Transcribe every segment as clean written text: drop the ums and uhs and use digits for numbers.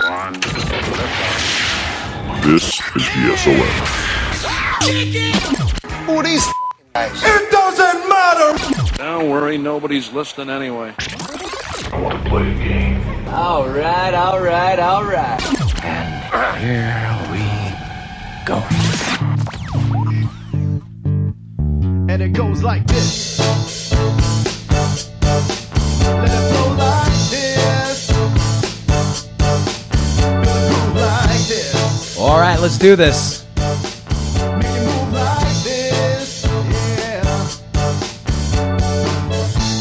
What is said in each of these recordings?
This is the SOM. Who are these guys? It doesn't matter! Don't worry, nobody's listening anyway. I want to play a game. All right. And here we go. And it goes like this. Let it flow like this. Feel it groove like this. All right, let's do this. Make it move like this. Yeah.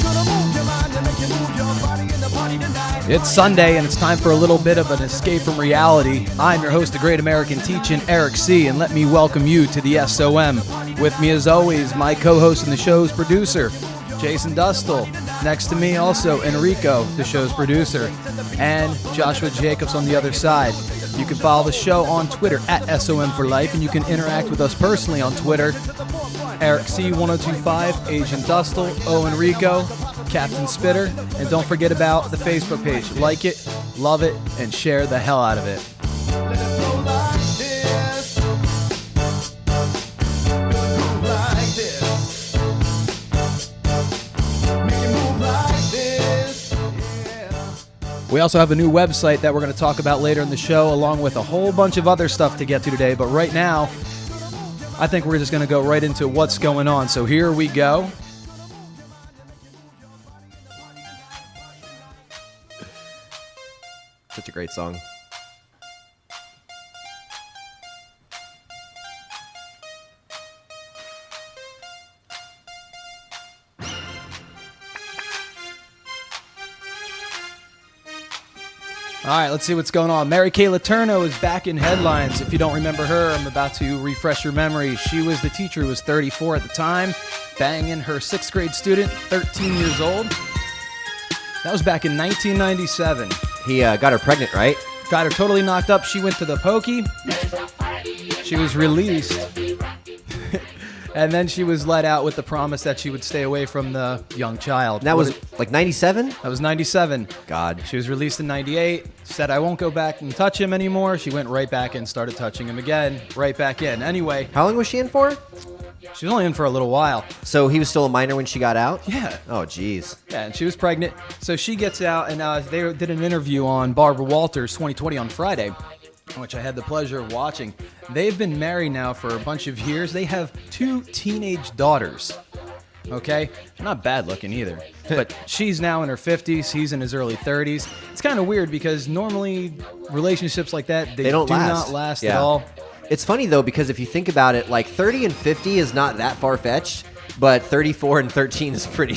Gonna move your mind and make you move your body in the party tonight. It's Sunday, and it's time for a little bit of an escape from reality. I'm your host, the Great American Teachin', Eric C., and let me welcome you to the SOM. With me, as always, my co-host and the show's producer, Jason Dustle. Next to me, also, Enrico, the show's producer, and Joshua Jacobs on the other side. You can follow the show on Twitter at SOM for Life, and you can interact with us personally on Twitter. Eric C1025, Asian Dustle, O Enrico, Captain Spitter, and don't forget about the Facebook page. Like it, love it, and share the hell out of it. Let it flow like this. Feel it groove like this. Make it move like this. Yeah. We also have a new website that we're going to talk about later in the show, along with a whole bunch of other stuff to get to today. But right now, I think we're just going to go right into what's going on. So here we go. Such a great song. All right, let's see what's going on. Mary Kay Letourneau is back in headlines. If you don't remember her, I'm about to refresh your memory. She was the teacher who was 34 at the time, banging her 6th grade student, 13 years old. That was back in 1997. He got her pregnant, right? Got her totally knocked up. She went to the pokey. She was released. And then she was let out with the promise that she would stay away from the young child. And that was like 97? That was 97. God. She was released in 98, said, I won't go back and touch him anymore. She went right back and started touching him again, right back in. Anyway, How long was she in for? she was only in for a little while. So he was still a minor when she got out? Yeah. Oh, jeez. Yeah, and she was pregnant. So she gets out, and they did an interview on Barbara Walters 2020 on Friday, which I had the pleasure of watching. They've been married now for a bunch of years. They have 2 teenage daughters. Okay? They're not bad looking either. But she's now in her 50s. He's in his early 30s. It's kind of weird because normally relationships like that, they don't do last. not last Yeah. at all. It's funny, though, because if you think about it, like 30 and 50 is not that far-fetched, but 34 and 13 is pretty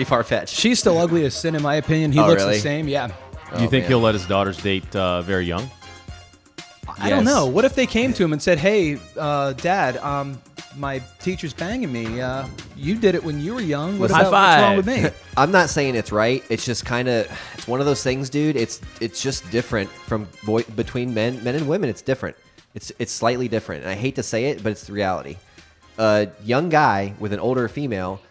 far-fetched. She's still ugly as sin, in my opinion. He Oh, looks really? the same. Yeah. Do you think man. he'll let his daughters date very young? I don't Yes. know. What if they came to him and said, hey, Dad, my teacher's banging me. You did it when you were young. What's wrong with me? I'm not saying it's right. It's just kind of, it's one of those things, dude. It's just different from between men and women. It's different. It's slightly different. And I hate to say it, but it's the reality. A young guy with an older female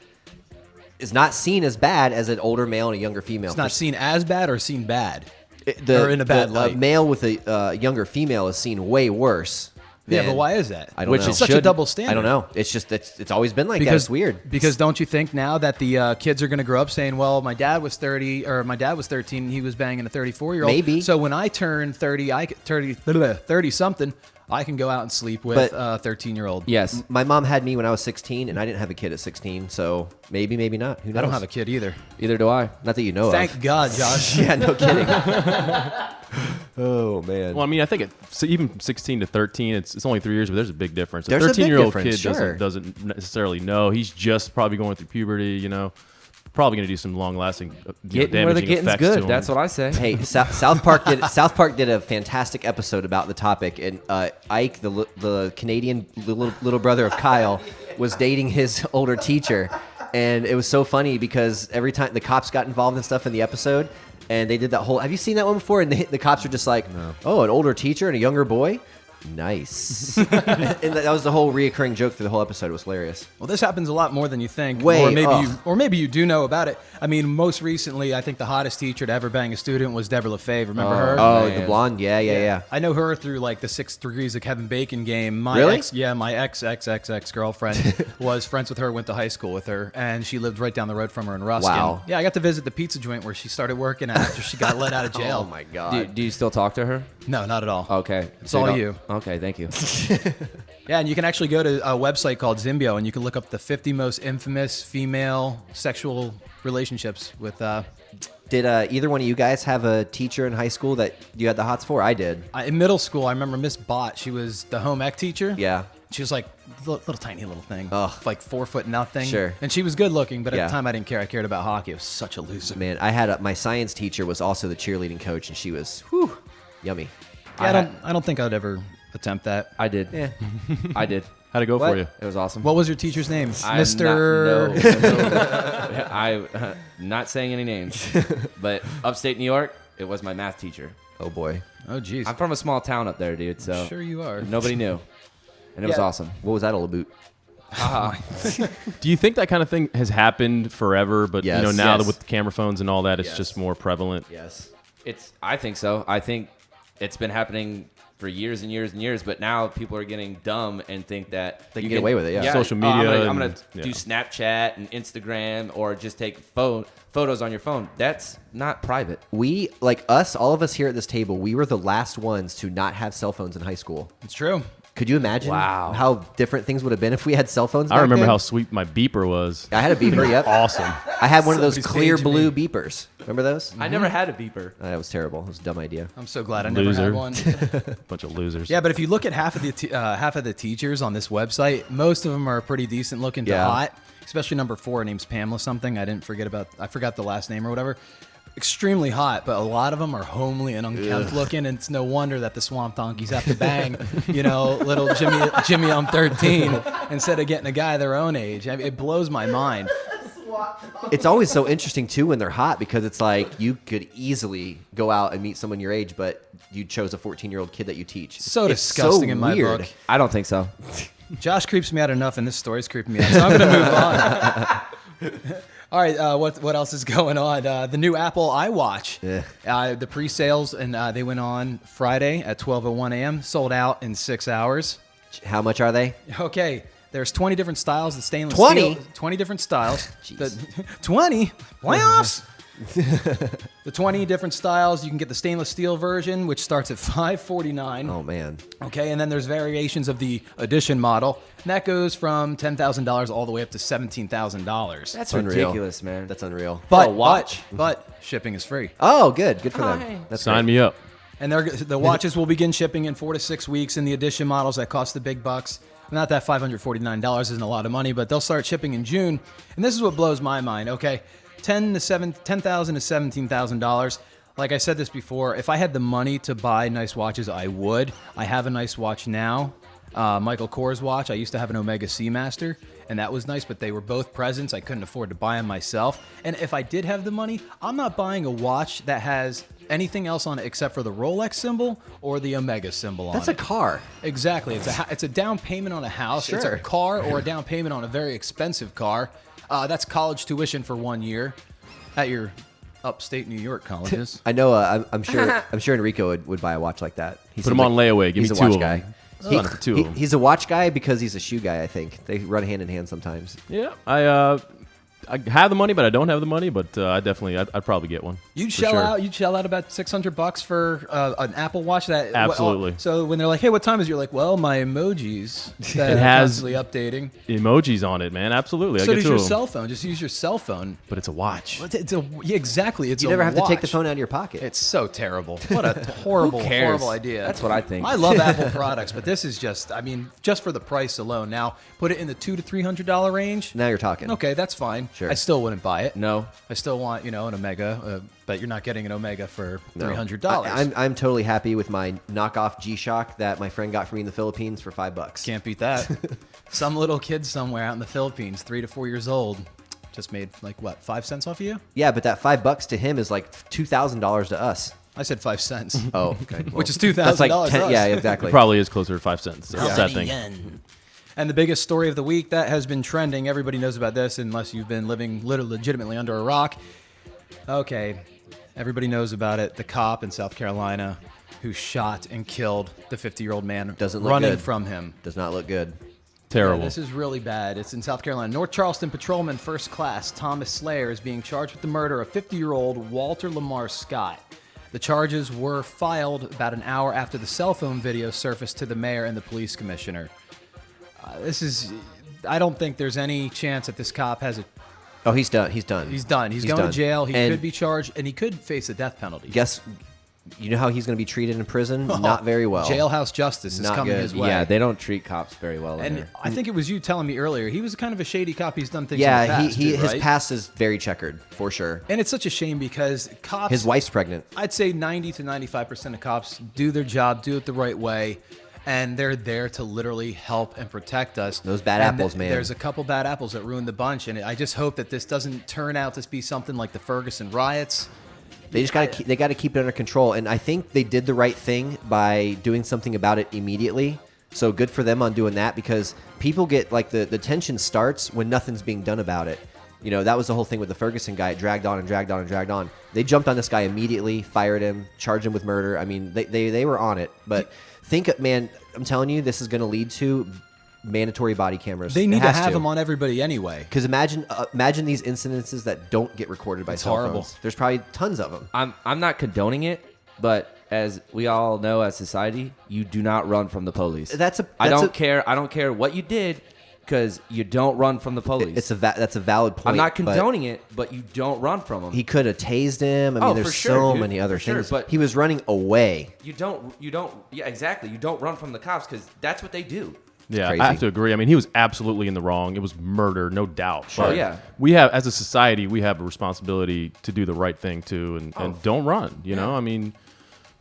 is not seen as bad as an older male and a younger female. It's not seen as bad or seen bad. Or in a bad light. A male with a younger female is seen way worse. Yeah, than- but why is that? I don't Which know. is such a double standard. I don't know. It's just it's always been like that. It's weird. Because don't you think now that the kids are going to grow up saying, well, my dad was 30 or my dad was 13 and he was banging a 34-year-old. Maybe. So when I turn 30, 30 something, I can go out and sleep with a 13-year-old. Yes. My mom had me when I was 16, and I didn't have a kid at 16, so maybe not. Who knows? I don't have a kid either. Either do I. Not that you know Thank of. God, Josh. Yeah, no kidding. Oh, man. Well, I mean, I think even 16 to 13, it's only 3 years, but there's a big difference. There's a big 13-year-old kid difference, sure. doesn't necessarily know. He's just probably going through puberty, you know. Probably going to do some long-lasting, Getting where the damaging getting's effects to good. him. That's what I say. Hey, South Park did a fantastic episode about the topic, and Ike, the Canadian little brother of Kyle, was dating his older teacher, and it was so funny because every time the cops got involved and stuff in the episode, and they did that whole. Have you seen that one before? And the cops are just like, "Oh, an older teacher and a younger boy." Nice. And that was the whole reoccurring joke through the whole episode. It was hilarious. Well, this happens a lot more than you think. Way, or maybe you do know about it. I mean, most recently, I think the hottest teacher to ever bang a student was Deborah LaFave. Remember her? Oh, man. the blonde? Yeah. I know her through like the 6 Degrees of Kevin Bacon game. My Really? my ex girlfriend was friends with her, went to high school with her, and she lived right down the road from her in Ruskin. Wow. Yeah, I got to visit the pizza joint where she started working at after she got let out of jail. Oh, my God. Do you still talk to her? No, not at all. Okay. It's all don't- you. Okay, thank you. Yeah, and you can actually go to a website called Zimbio, and you can look up the 50 most infamous female sexual relationships with. Did either one of you guys have a teacher in high school that you had the hots for? I did. In middle school, I remember Miss Bott. She was the home ec teacher. Yeah. She was like little tiny little thing, Ugh. like 4 foot nothing. Sure. And she was good looking, but at Yeah. the time I didn't care. I cared about hockey. It was such a loser. Man, I had my science teacher was also the cheerleading coach, and she was, yummy. Yeah, I don't think I'd ever attempt that. I did. Yeah. I did. How'd it go for you? It was awesome. What was your teacher's name? I'm Mr. I'm not saying any names, but upstate New York, it was my math teacher. Oh, boy. Oh, jeez. I'm from a small town up there, dude. So Sure you are. nobody knew, and it was Yeah. awesome. What was that all about? Do you think that kind of thing has happened forever? But Yes. now Yes. with camera phones and all that, it's Yes. just more prevalent. Yes. I think so. I think it's been happening for years and years and years, but now people are getting dumb and think that They can get away with it, yeah. Social I'm media gonna and- do Snapchat and Instagram or just take photos on your phone. That's not private. We, like us, all of us here at this table, we were the last ones to not have cell phones in high school. It's true. Could you imagine Wow. how different things would have been if we had cell phones? I back remember then? how sweet my beeper was. I had a beeper. Yep. Awesome. I had one of those Somebody's clear paging blue me. beepers. Remember those? I never had a beeper. That was terrible. It was a dumb idea. I'm so glad I never Loser. had one. Bunch of losers. Yeah, but if you look at half of the teachers on this website, most of them are pretty decent looking to Yeah. hot. Especially number 4, her name's Pamela something. I forgot the last name or whatever. Extremely hot, but a lot of them are homely and unkempt looking, and it's no wonder that the swamp donkeys have to bang, little Jimmy on 13 instead of getting a guy their own age. I mean, it blows my mind. It's always so interesting too when they're hot because it's like you could easily go out and meet someone your age, but you chose a 14-year-old kid that you teach. So It's disgusting so in my weird. book. I don't think so. Josh creeps me out enough, and this story's creeping me out, so I'm going to move on. All right, what else is going on? The new Apple iWatch. The pre-sales, and they went on Friday at 12:01 a.m. Sold out in 6 hours. How much are they? Okay, there's 20 different styles. The stainless 20? steel. 20 different styles. Jeez. The 20 playoffs. The 20 different styles. You can get the stainless steel version, which starts at $549. Oh man. Okay, and then there's variations of the edition model, and that goes from $10,000 all the way up to $17,000. That's Unreal. ridiculous, man. That's unreal. But watch. But shipping is free, Oh, good. Good for them. That's Sign great. me up. and the watches will begin shipping in 4 to 6 weeks. In the edition models that cost the big bucks. Not that $549 isn't a lot of money, but they'll start shipping in June. And this is what blows my mind. Okay, $10,000 to $17,000. Like I said this before, if I had the money to buy nice watches, I would. I have a nice watch now, Michael Kors watch. I used to have an Omega Seamaster, and that was nice, but they were both presents. I couldn't afford to buy them myself. And if I did have the money, I'm not buying a watch that has anything else on it except for the Rolex symbol or the Omega symbol on it. That's a car. Exactly. It's a down payment on a house. It's a Sure. car or a down payment on a very expensive car. That's college tuition for 1 year at your upstate New York colleges. I know. I'm sure. I'm sure Enrico would buy a watch like that. He Put seems him on like- layaway. Give he's me a two watch of guy. them. Son of two of them. He's a watch guy because he's a shoe guy. I think they run hand in hand sometimes. Yeah, I have the money, but I don't have the money. But I'd probably get one. You'd for shell sure. out. You'd shell out about $600 for an Apple Watch. That Absolutely. So when they're like, "Hey, what time is?" You're like, "Well, my emojis that It are has- constantly updating." Emojis on it, man. Absolutely. I So get does two your of them. cell phone. Just use your cell phone. But it's a watch. Yeah, exactly. It's You a never have to take the watch. phone out of your pocket. It's so terrible. What a horrible, cares? horrible idea. That's what I think. I love Apple products, but this is just, just for the price alone. Now, put it in the $200 to $300 range. Now you're talking. Okay, that's fine. Sure. I still wouldn't buy it. No. I still want, an Omega, but you're not getting an Omega for No. $300. I'm totally happy with my knockoff G-Shock that my friend got for me in the Philippines for $5. Can't beat that. Some little kid somewhere out in the Philippines, 3 to 4 years old, just made 5 cents off of you? Yeah, but that $5 to him is like $2,000 to us. I said 5 cents. Oh, okay. Which is That's like $2,000 to us. Yeah, exactly. It probably is closer to 5 cents. That's that thing. And the biggest story of the week that has been trending, everybody knows about this unless you've been living legitimately under a rock. Okay, everybody knows about it. The cop in South Carolina who shot and killed the 50-year-old man Doesn't look running good. from him. Does not look good. Terrible. Yeah, this is really bad. It's in South Carolina. North Charleston Patrolman First Class Thomas Slayer is being charged with the murder of 50-year-old Walter Lamar Scott. The charges were filed about an hour after the cell phone video surfaced to the mayor and the police commissioner. I don't think there's any chance that this cop has a. Oh, he's done. He's done. He's done. He's going done. to jail. He And could be charged, and he could face a death penalty. Guess, you know how he's going to be treated in prison? Not very well. Jailhouse justice is Not coming good. his way. Yeah, they don't treat cops very well in And there. I think it was you telling me earlier. He was kind of a shady cop. He's done things. in the past, he too, his right? past is very checkered for sure. And it's such a shame because cops. His wife's pregnant. I'd say 90 to 95% of cops do their job, do it the right way, and they're there to literally help and protect us. Those bad And apples, man. There's a couple bad apples that ruined the bunch, and I just hope that this doesn't turn out to be something like the Ferguson riots. They just got to keep it under control, and I think they did the right thing by doing something about it immediately. So good for them on doing that, because people get like the tension starts when nothing's being done about it. You know, that was the whole thing with the Ferguson guy. It dragged on and dragged on and dragged on. They jumped on this guy immediately, fired him, charged him with murder. I mean, they were on it. But man, I'm telling you, this is going to lead to mandatory body cameras. They need to have them on everybody anyway. Because imagine these incidences that don't get recorded by cell horrible. phones. There's probably tons of them. I'm not condoning it, but as we all know as society, you do not run from the police. I don't care what you did, because you don't run from the police. That's a valid point. I'm not condoning it, but you don't run from them. He could have tased him. I mean, there's for sure, so dude. many other For sure, things. but he was running away. You don't. Yeah, exactly. You don't run from the cops because that's what they do. Yeah, crazy. I have to agree. I mean, he was absolutely in the wrong. It was murder, no doubt. But yeah. we have, as a society, we have a responsibility to do the right thing too, and don't run. You know, I mean,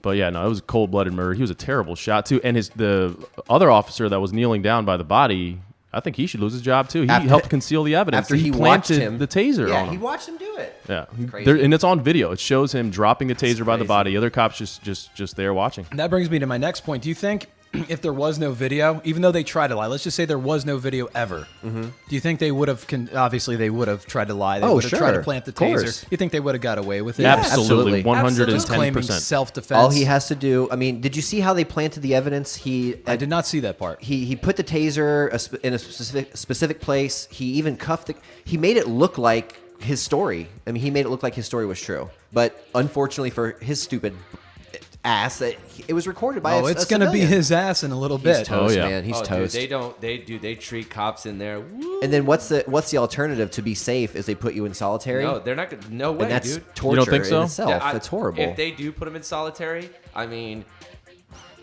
but yeah, no, it was a cold-blooded murder. He was a terrible shot too, and the other officer that was kneeling down by the body, I think he should lose his job too. He helped conceal the evidence. After he watched planted him, the taser on him. he watched him do it. Yeah, Crazy. and it's on video. It shows him dropping the taser by the crazy. body. Other cops just there watching. And that brings me to my next point. Do you think if there was no video, even though they tried to lie, let's just say there was no video ever, do you think they would have, obviously they would have tried to lie, they would have tried to sure. plant the Of course. taser. You think they would have got away with it? Yeah, Absolutely, absolutely. Just claiming 110%. self-defense. All he has to do. I mean, did you see how they planted the evidence? I did not see that part. He put the taser in a specific place. He even cuffed it. He made it look like his story. I mean, he made it look like his story was true. But unfortunately for his stupid ass, it was recorded by. It's going to be his ass in a little bit. He's toast, yeah. man. He's Oh, toast. Dude, they treat cops in there. Woo. And then what's the alternative to be safe? Is they put you in solitary? No, they're not gonna. No way, and that's dude. torture don't think so? in itself. Yeah, That's horrible. If they do put him in solitary, I mean,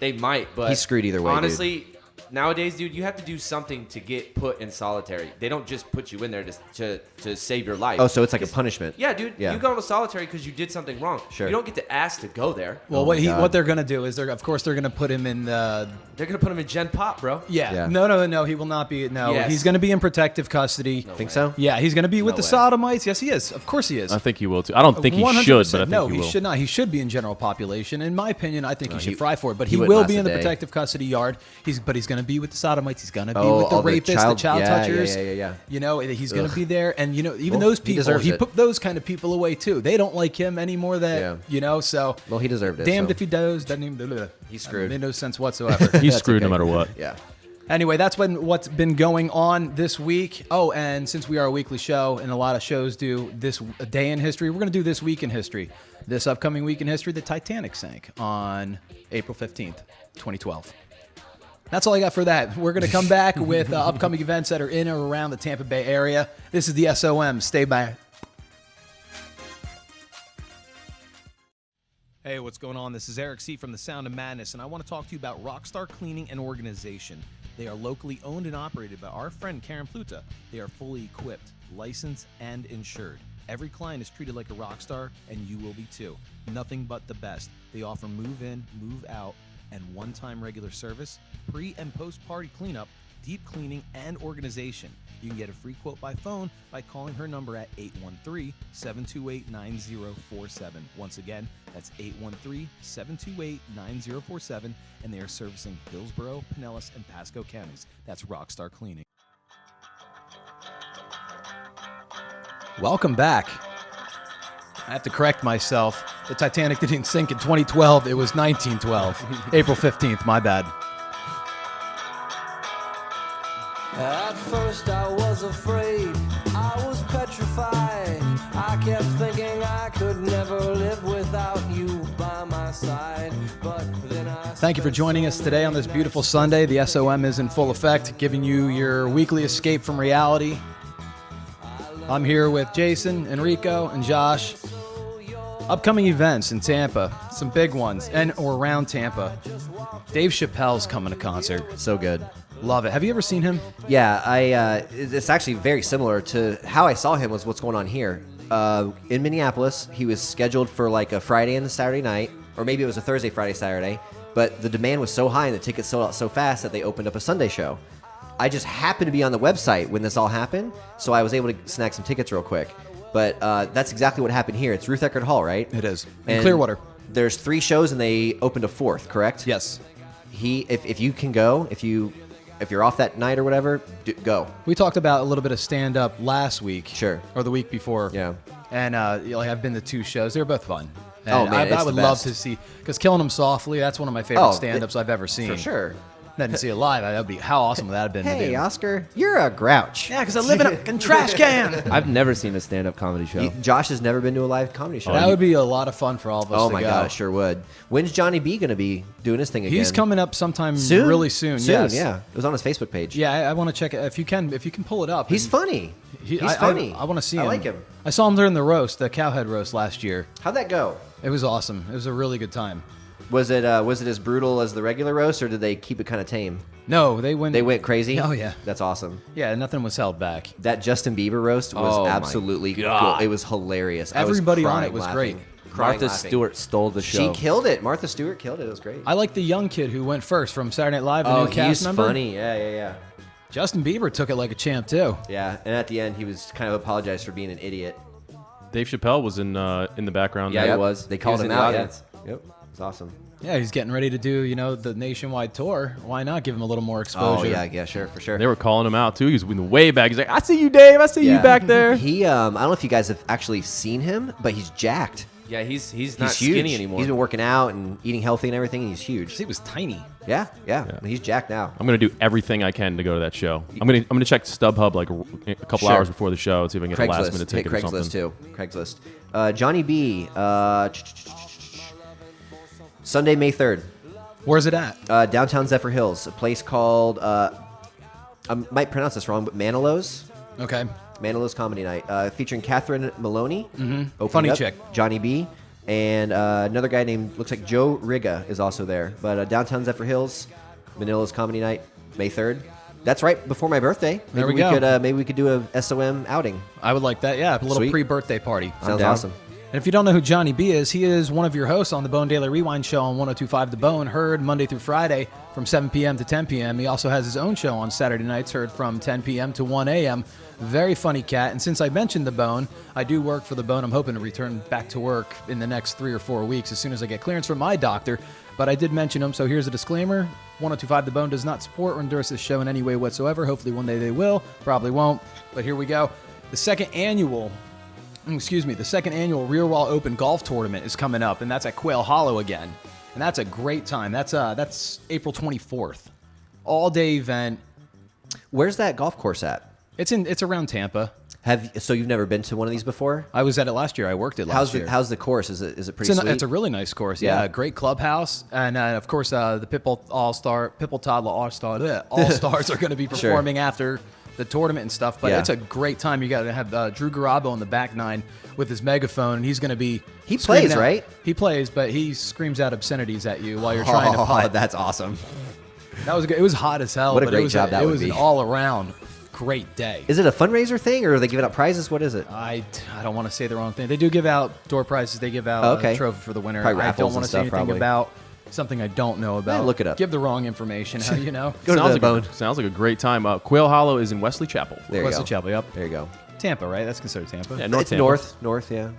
they might, but He's screwed either way, dude. Honestly, nowadays, dude, you have to do something to get put in solitary. They don't just put you in there to save your life. Oh, so it's like a punishment. Yeah, dude. Yeah. You go into solitary because you did something wrong. Sure. You don't get to ask to go there. Well, Oh my God. what they're going to do is of course they're going to put him in the. They're gonna put him in Gen Pop, bro. Yeah. Yeah. No. He will not be. No. Yes. He's going to be in protective custody. Think so? Yeah, he's going to be with No the way. sodomites. Yes, he is. Of course he is. I think he will too. I don't think he 100%. should, but I think no, he will. should not. He should be in general population. In my opinion, I think he should he- fry for it. But he he wouldn't will last be a in the day. protective custody yard. He's going to be with the sodomites. He's going to be Oh, with the all the rapists, the child- child yeah, touchers. yeah. You know, he's going to be there. And even Well, those he people, deserves he it. put those kind of people away too. They don't like him anymore. So Well, he deserved it. damned so. if he does. Doesn't even. He's screwed. Made no sense whatsoever. He's That's screwed no okay. matter what. Yeah. Anyway, that's what's been going on this week. Oh, and since we are a weekly show and a lot of shows do this a day in history, we're going to do this week in history. This upcoming week in history, the Titanic sank on April 15th, 2012. That's all I got for that. We're going to come back with upcoming events that are in or around the Tampa Bay area. This is the SOM. Stay by. Hey, what's going on? This is Eric C. from The Sound of Madness, and I want to talk to you about Rockstar Cleaning and Organization. They are locally owned and operated by our friend Karen Pluta. They are fully equipped, licensed, and insured. Every client is treated like a rock star, and you will be too. Nothing but the best. They offer move in, move out, and one-time regular service, pre- and post-party cleanup, deep cleaning, and organization. You can get a free quote by phone by calling her number at 813-728-9047. Once again, that's 813-728-9047, and they are servicing Hillsborough, Pinellas, and Pasco counties. That's Rockstar Cleaning. Welcome back. I have to correct myself. The Titanic didn't sink in 2012. It was 1912. April 15th, my bad. At first I was afraid, I was petrified. I kept thinking I could never live without you by my side. But then Thank you for joining us today on this beautiful Sunday. The SOM is in full effect, giving you your weekly escape from reality. I'm here with Jason, Enrico, and Josh. Upcoming events in Tampa, some big ones, and or around Tampa. Dave Chappelle's coming to concert. So good. Love it. Have you ever seen him? Yeah, it's actually very similar to how I saw him was what's going on here. In Minneapolis, he was scheduled for like a Friday and a Saturday night, or maybe it was a Thursday, Friday, Saturday, but the demand was so high and the tickets sold out so fast that they opened up a Sunday show. I just happened to be on the website when this all happened, so I was able to snag some tickets real quick. But that's exactly what happened here. It's Ruth Eckerd Hall, right? It is. And In Clearwater. There's 3 shows and they opened a 4th, correct? Yes. If you can go, if you're off that night or whatever, go. We talked about a little bit of stand-up last week. Sure. Or the week before. Yeah. And I've been to 2 shows. They were both fun. And Oh, man, I it's would the love best. to see, because Killing Them Softly, that's one of my favorite Oh, stand-ups I've ever seen. For sure. I didn't see it live. That'd be how awesome would that have been to Hey, do. Oscar, you're a grouch. Yeah, because I live in a fucking trash can. I've never seen a stand-up comedy show. Josh has never been to a live comedy show. That would be a lot of fun for all of us Oh to my go. god, it sure would. When's Johnny B going to be doing his thing again? He's coming up sometime soon. really soon. Yes. Yeah. It was on his Facebook page. Yeah, I want to check it. If you can pull it up. He's And funny. He's funny. I want to see him. I like him. I saw him during the roast, the Cowhead roast last year. How'd that go? It was awesome. It was a really good time. Was it as brutal as the regular roast, or did they keep it kind of tame? No, they went. They went crazy. Oh yeah, That's awesome. yeah. Nothing was held back. That Justin Bieber roast was Oh, my absolutely God. cool. It was hilarious. I was Everybody on crying it was laughing. great. Crying Martha laughing. Stewart stole the She show. killed it. Martha Stewart killed it. It was great. I like the young kid who went first from Saturday Night Live. The Oh, new cast he's member. funny. Yeah. Justin Bieber took it like a champ too. Yeah, and at the end, he was kind of apologized for being an idiot. Dave Chappelle was in the background. Yeah, there. he was. They He called was him in the out. Yeah. audience. Yep, it's awesome. Yeah, he's getting ready to do the nationwide tour. Why not give him a little more exposure? Oh yeah, sure, for sure. They were calling him out too. He was in the way back. He's like, "I see you, Dave. I see you Yeah. back there." He, I don't know if you guys have actually seen him, but he's jacked. Yeah, he's He's not huge. skinny anymore. He's been working out and eating healthy and everything, and he's huge. He was tiny. Yeah. He's jacked now. I'm gonna do everything I can to go to that show. I'm gonna check StubHub like a couple Sure. hours before the show and see if I can get a last minute Hit ticket or Craigslist something. too. Craigslist. Johnny B. Sunday, May 3rd. Where's it at? Downtown Zephyr Hills, a place called I might pronounce this wrong, but Manilows. Okay. Manilows Comedy Night, featuring Catherine Maloney, opening Funny up, chick. Johnny B, and another guy named looks like Joe Riga is also there. But downtown Zephyr Hills, Manilows Comedy Night, May 3rd. That's right before my birthday. There we go. Maybe we could do a SOM outing. I would like that. Yeah, a little Sweet. pre-birthday party. Sounds down. awesome. And if you don't know who Johnny B is, he is one of your hosts on the Bone Daily Rewind show on 102.5 The Bone, heard Monday through Friday from 7 p.m. to 10 p.m. He also has his own show on Saturday nights, heard from 10 p.m. to 1 a.m. Very funny cat. And since I mentioned The Bone, I do work for The Bone. I'm hoping to return back to work in the next 3 or 4 weeks as soon as I get clearance from my doctor. But I did mention him, so here's a disclaimer. 102.5 The Bone does not support or endorse this show in any way whatsoever. Hopefully one day they will. Probably won't. But here we go. The second annual Rear Wall Open Golf Tournament is coming up, and that's at Quail Hollow again. And that's a great time. That's April 24th. All-day event. Where's that golf course at? It's around Tampa. So you've never been to one of these before? I was at it last year. I worked it last year. How's the course? Is it pretty sweet? It's a really nice course. Yeah, Yeah. great clubhouse, and of course the Pitbull Toddler All Stars are going to be Sure. performing after the tournament and stuff. But Yeah. it's a great time. You got to have Drew Garabo in the back nine with his megaphone, and he's going to be. He screaming plays, out- right? He plays, but he screams out obscenities at you while you're trying to putt. That's awesome. That was good. It was hot as hell. What a but great it was job that It would was be. an all around great day. Is it a fundraiser thing, or are they giving out prizes? What is it? I don't want to say the wrong thing. They do give out door prizes. They give out Okay. a trophy for the winner. Probably I raffles don't and want to say stuff, anything probably. about something I don't know about. look it up. Give the wrong information. How do you know? Go to sounds the like bone. Sounds like a great time. Quail Hollow is in Wesley Chapel. There you Wesley go. Chapel, yep. There you go. Tampa, right? That's considered Tampa. Yeah, North It's Tampa. north, yeah.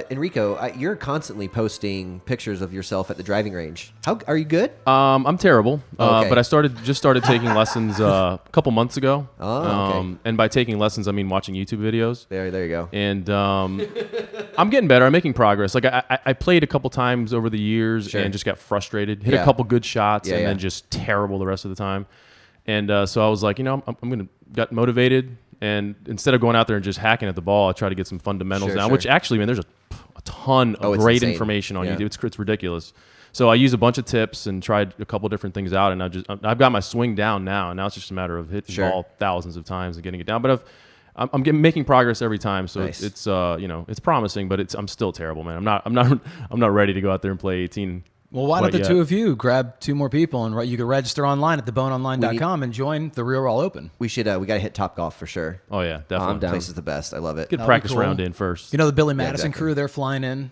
Enrico, you're constantly posting pictures of yourself at the driving range. How are you good? I'm terrible, Okay. but I just started taking lessons a couple months ago. Oh, okay. And by taking lessons, I mean watching YouTube videos. There you go. And I'm getting better. I'm making progress. Like I played a couple times over the years Sure. and just got frustrated. Hit Yeah. a couple good shots Yeah, and then yeah. just terrible the rest of the time. And so I was like, I'm gonna got motivated. And instead of going out there and just hacking at the ball, I try to get some fundamentals Sure, down. sure. Which actually, man, there's a ton Oh, of it's great insane. information on Yeah. YouTube. It's ridiculous. So I use a bunch of tips and tried a couple different things out, and I've got my swing down now. And now it's just a matter of hitting Sure. the ball thousands of times and getting it down. But I'm making progress every time. So Nice. it's it's promising, but I'm still terrible, man. I'm not ready to go out there and play 18. Well, why don't quite the yet. two of you grab two more people and you can register online at theboneonline.com and join the Real Raw Open? We should. We got to hit Top Golf for sure. Oh yeah, definitely. I'm down. Place is the best. I love it. Good That'd be practice cool. round in first. You know the Billy Madison exactly. crew? They're flying in.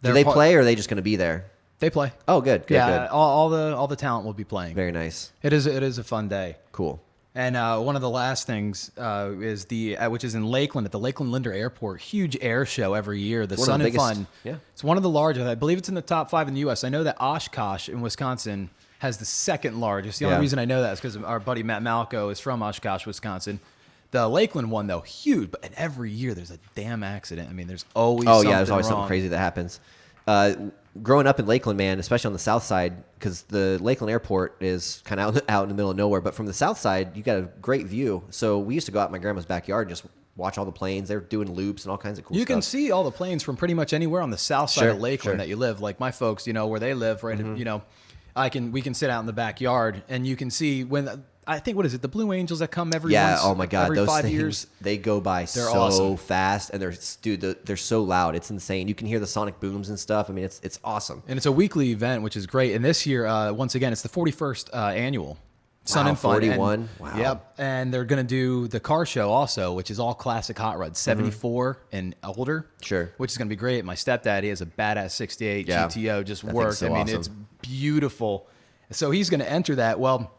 Do they play, or are they just going to be there? They play. Oh, good. yeah, Good. all the talent will be playing. Very nice. It is a fun day. Cool. And one of the last things is which is in Lakeland at the Lakeland Linder Airport. Huge air show every year. The One of Sun the and biggest- Fun. yeah. It's one of the largest. I believe it's in the top 5 in the U.S. I know that Oshkosh in Wisconsin has the second largest. The only Yeah. reason I know that is because our buddy Matt Malco is from Oshkosh, Wisconsin. The Lakeland one though, huge. But every year there's a damn accident. I mean, there's always Oh yeah, there's always wrong. something crazy that happens. Growing up in Lakeland, man, especially on the south side, because the Lakeland Airport is kind of out in the middle of nowhere. But from the south side, you got a great view. So we used to go out in my grandma's backyard and just watch all the planes. They're doing loops and all kinds of cool You stuff. can see all the planes from pretty much anywhere on the south side Sure, of Lakeland sure. that you live. Like my folks, where they live, right? We can sit out in the backyard and you can see when I think what is it? The Blue Angels that come every Yeah. once, Oh my God. every Those 5 things, years. they go by so awesome. fast, and they're so loud. It's insane. You can hear the sonic booms and stuff. I mean, it's awesome. And it's a weekly event, which is great. And this year, once again, it's the 41st annual Sun Wow, and Fun. 41? And, Wow. Yep. And they're going to do the car show also, which is all classic hot rods, 74 and older. Mm-hmm. Sure. Which is going to be great. My stepdad, he has a badass 68 Yeah. GTO, just That thing's worked. so I mean, awesome. it's beautiful. So he's going to enter that. Well,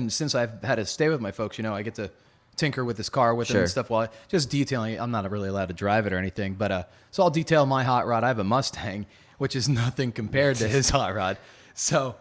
since I've had to stay with my folks, I get to tinker with this car with them Sure. and stuff while just detailing it. I'm not really allowed to drive it or anything, but so I'll detail my hot rod. I have a Mustang, which is nothing compared to his hot rod. So,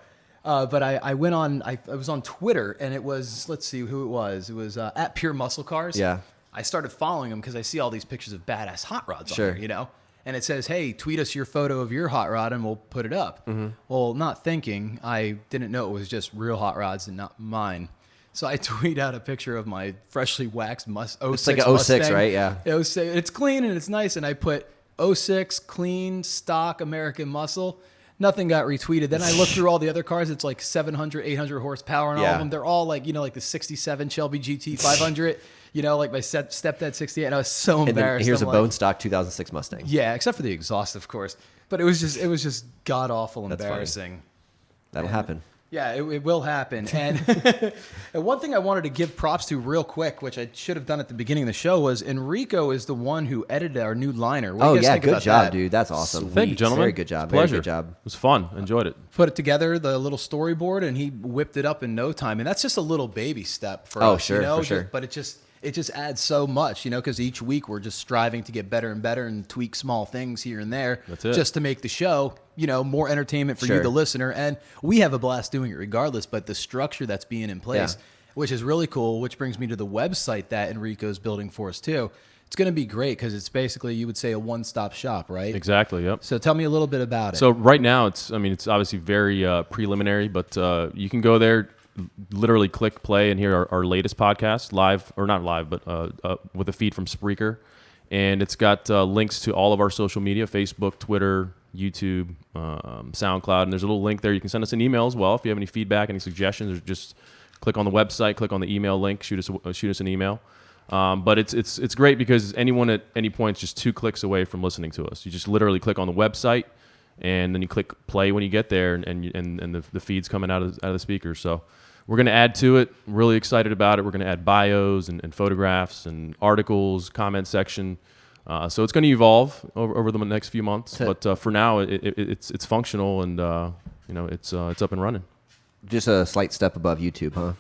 but I went on, I was on Twitter and it was, let's see who it was. It was at Pure Muscle Cars. Yeah. I started following him because I see all these pictures of badass hot rods Sure. on there, And it says, hey, tweet us your photo of your hot rod and we'll put it up. Mm-hmm. Well, not thinking, I didn't know it was just real hot rods and not mine. So I tweet out a picture of my freshly waxed 06 It's like a 06, Mustang. right? Yeah. 06. It's clean and it's nice. And I put 06 clean stock American muscle. Nothing got retweeted. Then I looked through all the other cars. It's like 700, 800 horsepower and all Yeah. of them. They're all like, like the 67 Shelby GT 500, like my stepdad 68. And I was so And embarrassed. then here's I'm a like, bone stock 2006 Mustang. yeah, except for the exhaust, of course. But it was just god awful That's funny. embarrassing. That'll happen. Yeah, it will happen. And, and one thing I wanted to give props to real quick, which I should have done at the beginning of the show, was Enrico is the one who edited our new liner. What do Oh you guys yeah, think good about job, that? dude. That's awesome. Thank you, gentlemen. Very good job. It's a pleasure. Very good job. It was fun. Enjoyed it. Put it together, the little storyboard, and he whipped it up in no time. And that's just a little baby step for Oh, us, sure, for sure. But it just adds so much, because each week we're just striving to get better and better and tweak small things here and there That's it. just to make the show, more entertainment for you, Sure. the listener. And we have a blast doing it regardless, but the structure that's being in place, Yeah. which is really cool, which brings me to the website that Enrico's building for us too. It's going to be great because it's basically, you would say, a one-stop shop, right? Exactly. Yep. So tell me a little bit about it. So right now, it's obviously very preliminary, but you can go there, literally click play and hear our latest podcast live, or not live, but with a feed from Spreaker. And it's got links to all of our social media, Facebook, Twitter, YouTube, SoundCloud. And there's a little link there. You can send us an email as well if you have any feedback, any suggestions, or just click on the website, click on the email link, shoot us an email. But it's great because anyone at any point is just 2 clicks away from listening to us. You just literally click on the website, and then you click play when you get there, and the feed's coming out of the speakers. So we're going to add to it. I'm really excited about it. We're going to add bios and photographs and articles, comment section. So it's going to evolve over the next few months. But for now, it's functional, and it's up and running. Just a slight step above YouTube, huh?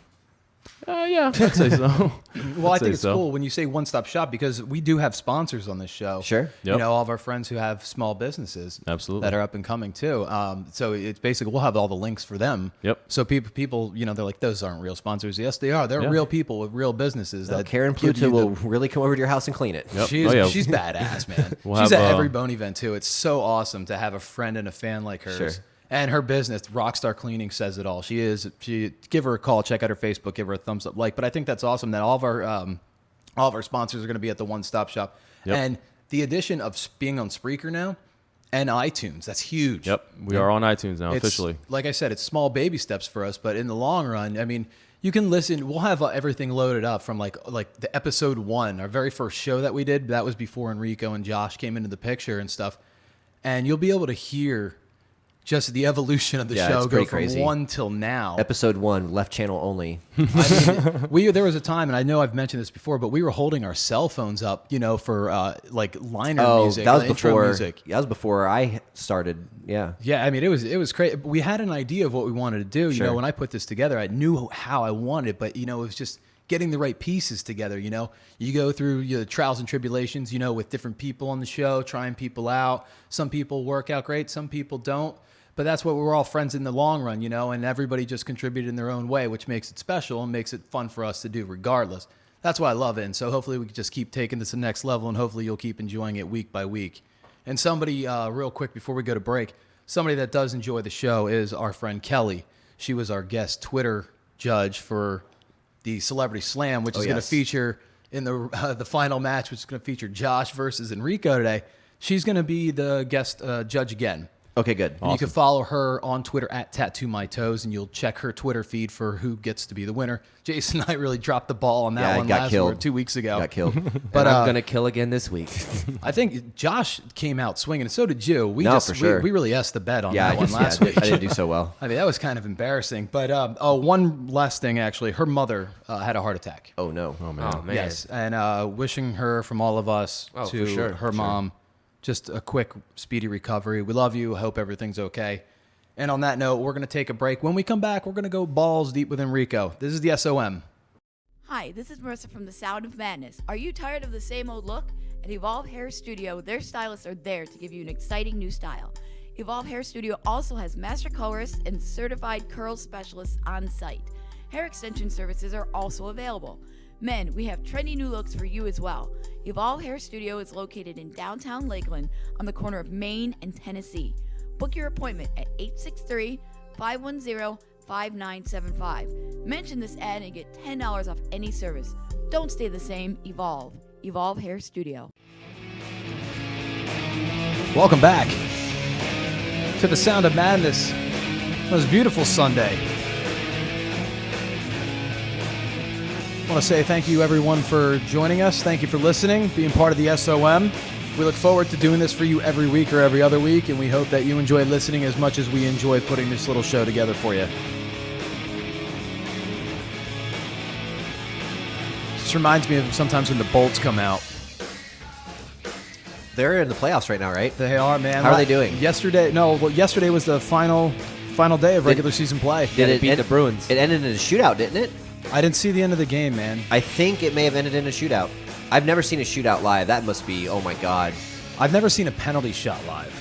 Yeah, I'd say so. Well, I think it's so. cool when you say one-stop shop because we do have sponsors on this show. Sure. You Yep. know, all of our friends who have small businesses. Absolutely. That are up and coming too. So it's basically, we'll have all the links for them. Yep. So people, they're like, those aren't real sponsors. Yes, they are. They're Yeah. real people with real businesses. That Karen give Pluto you will really come over to your house and clean it. Yep. She's, Oh, yeah. she's badass, man. We'll She's have, at every Bone event too. It's so awesome to have a friend and a fan like hers. Sure. And her business, Rockstar Cleaning, says it all. She give her a call, check out her Facebook, give her a thumbs up, like. But I think that's awesome that all of our sponsors are going to be at the One Stop Shop. Yep. And the addition of being on Spreaker now and iTunes, that's huge. Yep. We are on iTunes now It's, officially. like I said, it's small baby steps for us, but in the long run, I mean, you can listen. We'll have everything loaded up from like the episode 1, our very first show that we did. That was before Enrico and Josh came into the picture and stuff. And you'll be able to hear just the evolution of the Yeah, show it's go pretty from crazy. 1 till now. Episode 1, left channel only. I mean, there was a time, and I know I've mentioned this before, but we were holding our cell phones up, for like liner music, that was intro before. music. That was before I started. Yeah. Yeah, I mean, it was crazy. We had an idea of what we wanted to do. Sure. When I put this together, I knew how I wanted it, but it was just getting the right pieces together. You go through your trials and tribulations, with different people on the show, trying people out. Some people work out great, some people don't. But that's what we're all friends in the long run, and everybody just contributed in their own way, which makes it special and makes it fun for us to do regardless. That's why I love it. And so hopefully we can just keep taking this to the next level, and hopefully you'll keep enjoying it week by week. And somebody, real quick before we go to break, somebody that does enjoy the show is our friend Kelly. She was our guest Twitter judge for the Celebrity Slam, which is going to yes. feature in the final match, which is going to feature Josh versus Enrico today. She's going to be the guest judge again. Okay, good. And you can follow her on Twitter at Tattoo My Toes, and you'll check her Twitter feed for who gets to be the winner. Jason and I really dropped the ball on that Yeah, one got last killed. 2 weeks ago. Got killed. But I'm gonna kill again this week. I think Josh came out swinging, and so did you. For sure. We really asked the bet on Yeah, that one last week. I didn't do so well. I mean, that was kind of embarrassing. But one last thing, actually. Her mother had a heart attack. Oh no. Oh man. Oh man. Yes, and wishing her from all of us Oh, to for sure, her mom, just a quick, speedy recovery. We love you. I hope everything's okay. And on that note, we're going to take a break. When we come back, we're going to go balls deep with Enrico. This is the SOM. Hi, this is Marissa from The Sound of Madness. Are you tired of the same old look? At Evolve Hair Studio, their stylists are there to give you an exciting new style. Evolve Hair Studio also has master colorists and certified curl specialists on site. Hair extension services are also available. Men, we have trendy new looks for you as well. Evolve Hair Studio is located in downtown Lakeland on the corner of Maine and Tennessee. Book your appointment at 863-510-5975. Mention this ad and get $10 off any service. Don't stay the same. Evolve. Evolve Hair Studio. Welcome back to the Sound of Madness. It was a beautiful Sunday. I want to say thank you, everyone, for joining us. Thank you for listening, being part of the SOM. We look forward to doing this for you every week or every other week, and we hope that you enjoy listening as much as we enjoy putting this little show together for you. This reminds me of sometimes when the Bolts come out. They're in the playoffs right now, right? They are, man. How are they doing? Yesterday was the final day of regular season play. Did it beat the Bruins? It ended in a shootout, didn't it? I didn't see the end of the game, man. I think it may have ended in a shootout. I've never seen a shootout live. That must be, oh my God. I've never seen a penalty shot live.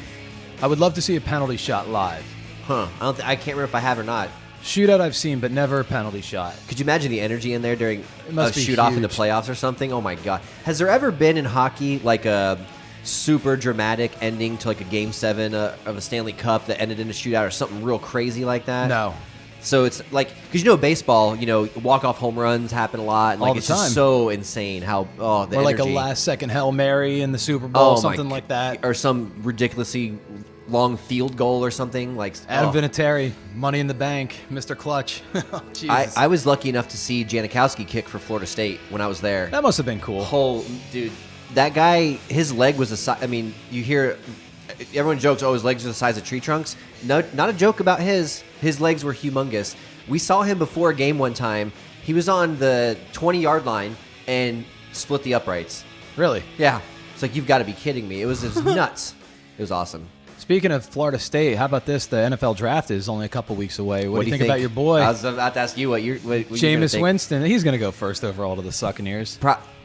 I would love to see a penalty shot live. Huh. I can't remember if I have or not. Shootout I've seen, but never a penalty shot. Could you imagine the energy in there during It must a be shoot-off in the huge. playoffs or something? Oh my God. Has there ever been in hockey like a super dramatic ending to like a Game 7 of a Stanley Cup that ended in a shootout or something real crazy like that? No. So it's like, because baseball, walk-off home runs happen a lot. And All like the it's time. just so insane how, the Or like a energy. last-second Hail Mary in the Super Bowl, something like that. Or some ridiculously long field goal or something. Like Adam Vinatieri, Money in the Bank, Mr. Clutch. Oh, Jesus. I was lucky enough to see Janikowski kick for Florida State when I was there. That must have been cool. Dude, that guy, his leg was the size. I mean, you hear everyone jokes, his legs are the size of tree trunks. No, not a joke about his. His legs were humongous. We saw him before a game one time. He was on the 20-yard line and split the uprights. Really? Yeah. It's like, you've got to be kidding me. It was just nuts. It was awesome. Speaking of Florida State, how about this? The NFL draft is only a couple weeks away. What do you think about your boy? I was about to ask you what you're gonna Jameis think. Winston. He's going to go first overall to the Succaneers.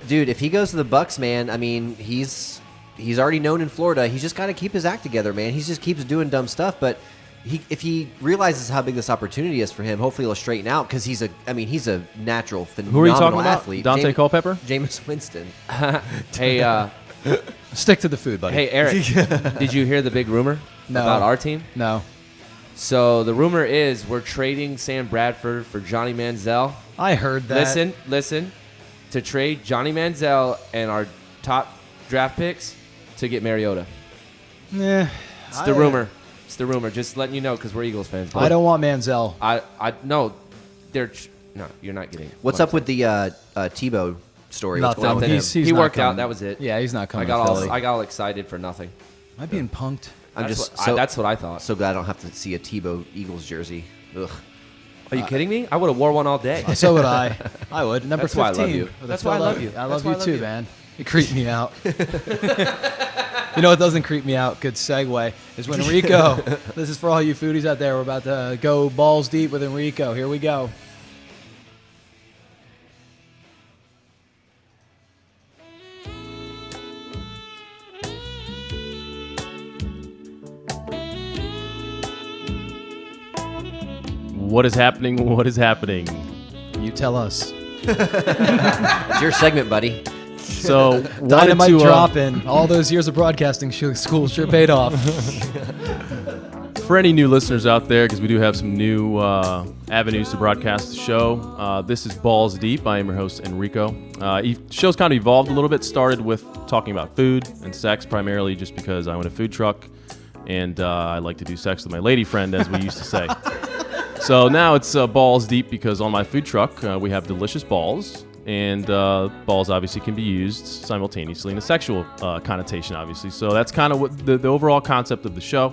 Dude, if he goes to the Bucks, man, I mean, he's already known in Florida. He's just got to keep his act together, man. He just keeps doing dumb stuff, but if he realizes how big this opportunity is for him, hopefully he'll straighten out because he's a natural, phenomenal Who are you talking about? athlete. Dante Culpepper? Jameis Winston. Hey, Stick to the food, buddy. hey, Eric, did you hear the big rumor about our team? No. So the rumor is we're trading Sam Bradford for Johnny Manziel. I heard that. Listen, to trade Johnny Manziel and our top draft picks to get Mariota. It's the rumor. It's the rumor. Just letting you know because we're Eagles fans. I don't want Manziel. No, you're not getting. What's up with the Tebow story? What's Nothing. going on with him? He's he not worked out. coming. That was it. Yeah, he's not coming. I got to Philly. I got all excited for nothing. Am I being punked? That's what I thought. So glad I don't have to see a Tebow Eagles jersey. Ugh. Are you kidding me? I would have wore one all day. So would I. I would. Number That's why I 15. love you. With That's the why I fellow. love you. I love That's why you I love too, you. man. You creep me out. You know what doesn't creep me out? Good segue. Is when Enrico. This is for all you foodies out there. We're about to go balls deep with Enrico. Here we go. What is happening? What is happening? You tell us. It's your segment, buddy. So, Dynamite wanted to, dropping. All those years of broadcasting school sure paid off. for any new listeners out there, because we do have some new avenues to broadcast the show, this is Balls Deep. I am your host, Enrico. The show's kind of evolved a little bit. Started with talking about food and sex, primarily just because I own a food truck, and I like to do sex with my lady friend, as we used to say. So now it's Balls Deep because on my food truck, we have delicious balls. And balls obviously can be used simultaneously in a sexual connotation, obviously. So that's kind of what the overall concept of the show.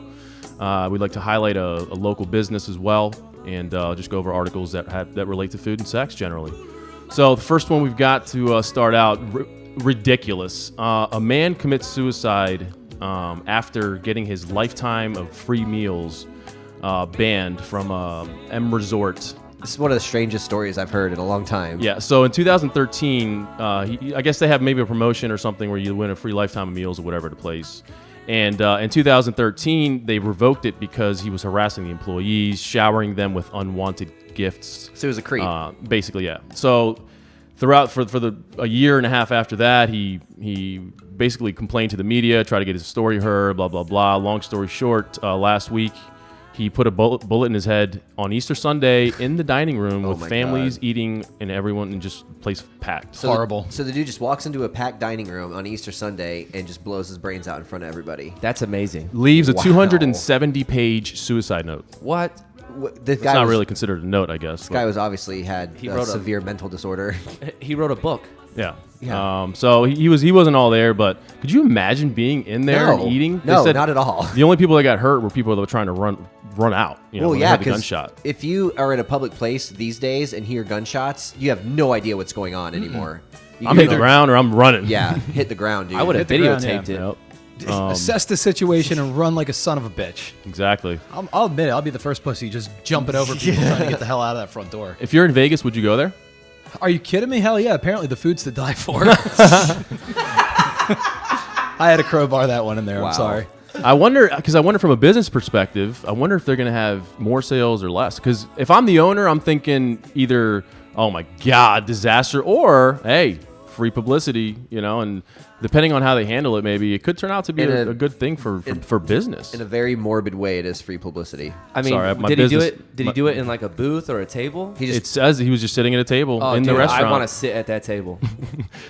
We'd like to highlight a local business as well, and just go over articles that relate to food and sex generally. So the first one we've got to start out, ridiculous. A man commits suicide after getting his lifetime of free meals banned from M Resort. This is one of the strangest stories I've heard in a long time. Yeah, so in 2013, I guess they have maybe a promotion or something where you win a free lifetime of meals or whatever at a place. And in 2013, they revoked it because he was harassing the employees, showering them with unwanted gifts. So it was a creep. Basically, yeah. So throughout for a year and a half after that, he basically complained to the media, tried to get his story heard, blah, blah, blah. Long story short, last week, he put a bullet in his head on Easter Sunday in the dining room with families eating and everyone and just place packed. So Horrible. So the dude just walks into a packed dining room on Easter Sunday and just blows his brains out in front of everybody. That's amazing. Leaves a Wow. 270-page suicide note. What? This It's not really considered a note, I guess. This guy was obviously had He a wrote a- severe mental disorder. He wrote a book. Yeah. Yeah. So he wasn't all there, but could you imagine being in there and eating? They No, said not at all. The only people that got hurt were people that were trying to run out. You know, Well, when they yeah, had the because gunshot. if you are in a public place these days and hear gunshots, you have no idea what's going on anymore. You I'm can hitting the ground or I'm running. Yeah, hit the ground, dude. I would have Hit the ground, videotaped yeah. it. Yep. Assess the situation and run like a son of a bitch. Exactly. I'll admit it. I'll be the first pussy just jumping over people trying to get the hell out of that front door. If you're in Vegas, would you go there? Are you kidding me? Hell yeah. Apparently the food's to die for. I had to crowbar that one in there. Wow. I'm sorry. I wonder from a business perspective, I wonder if they're going to have more sales or less. Because if I'm the owner, I'm thinking either, oh my God, disaster, or hey, free publicity, you know, and depending on how they handle it, maybe it could turn out to be a good thing for business. In a very morbid way, it is free publicity. I mean, Sorry, my did he do business- it? Did he do it in like a booth or a table? He It just says he was just sitting at a table in the dude, restaurant. I want to sit at that table.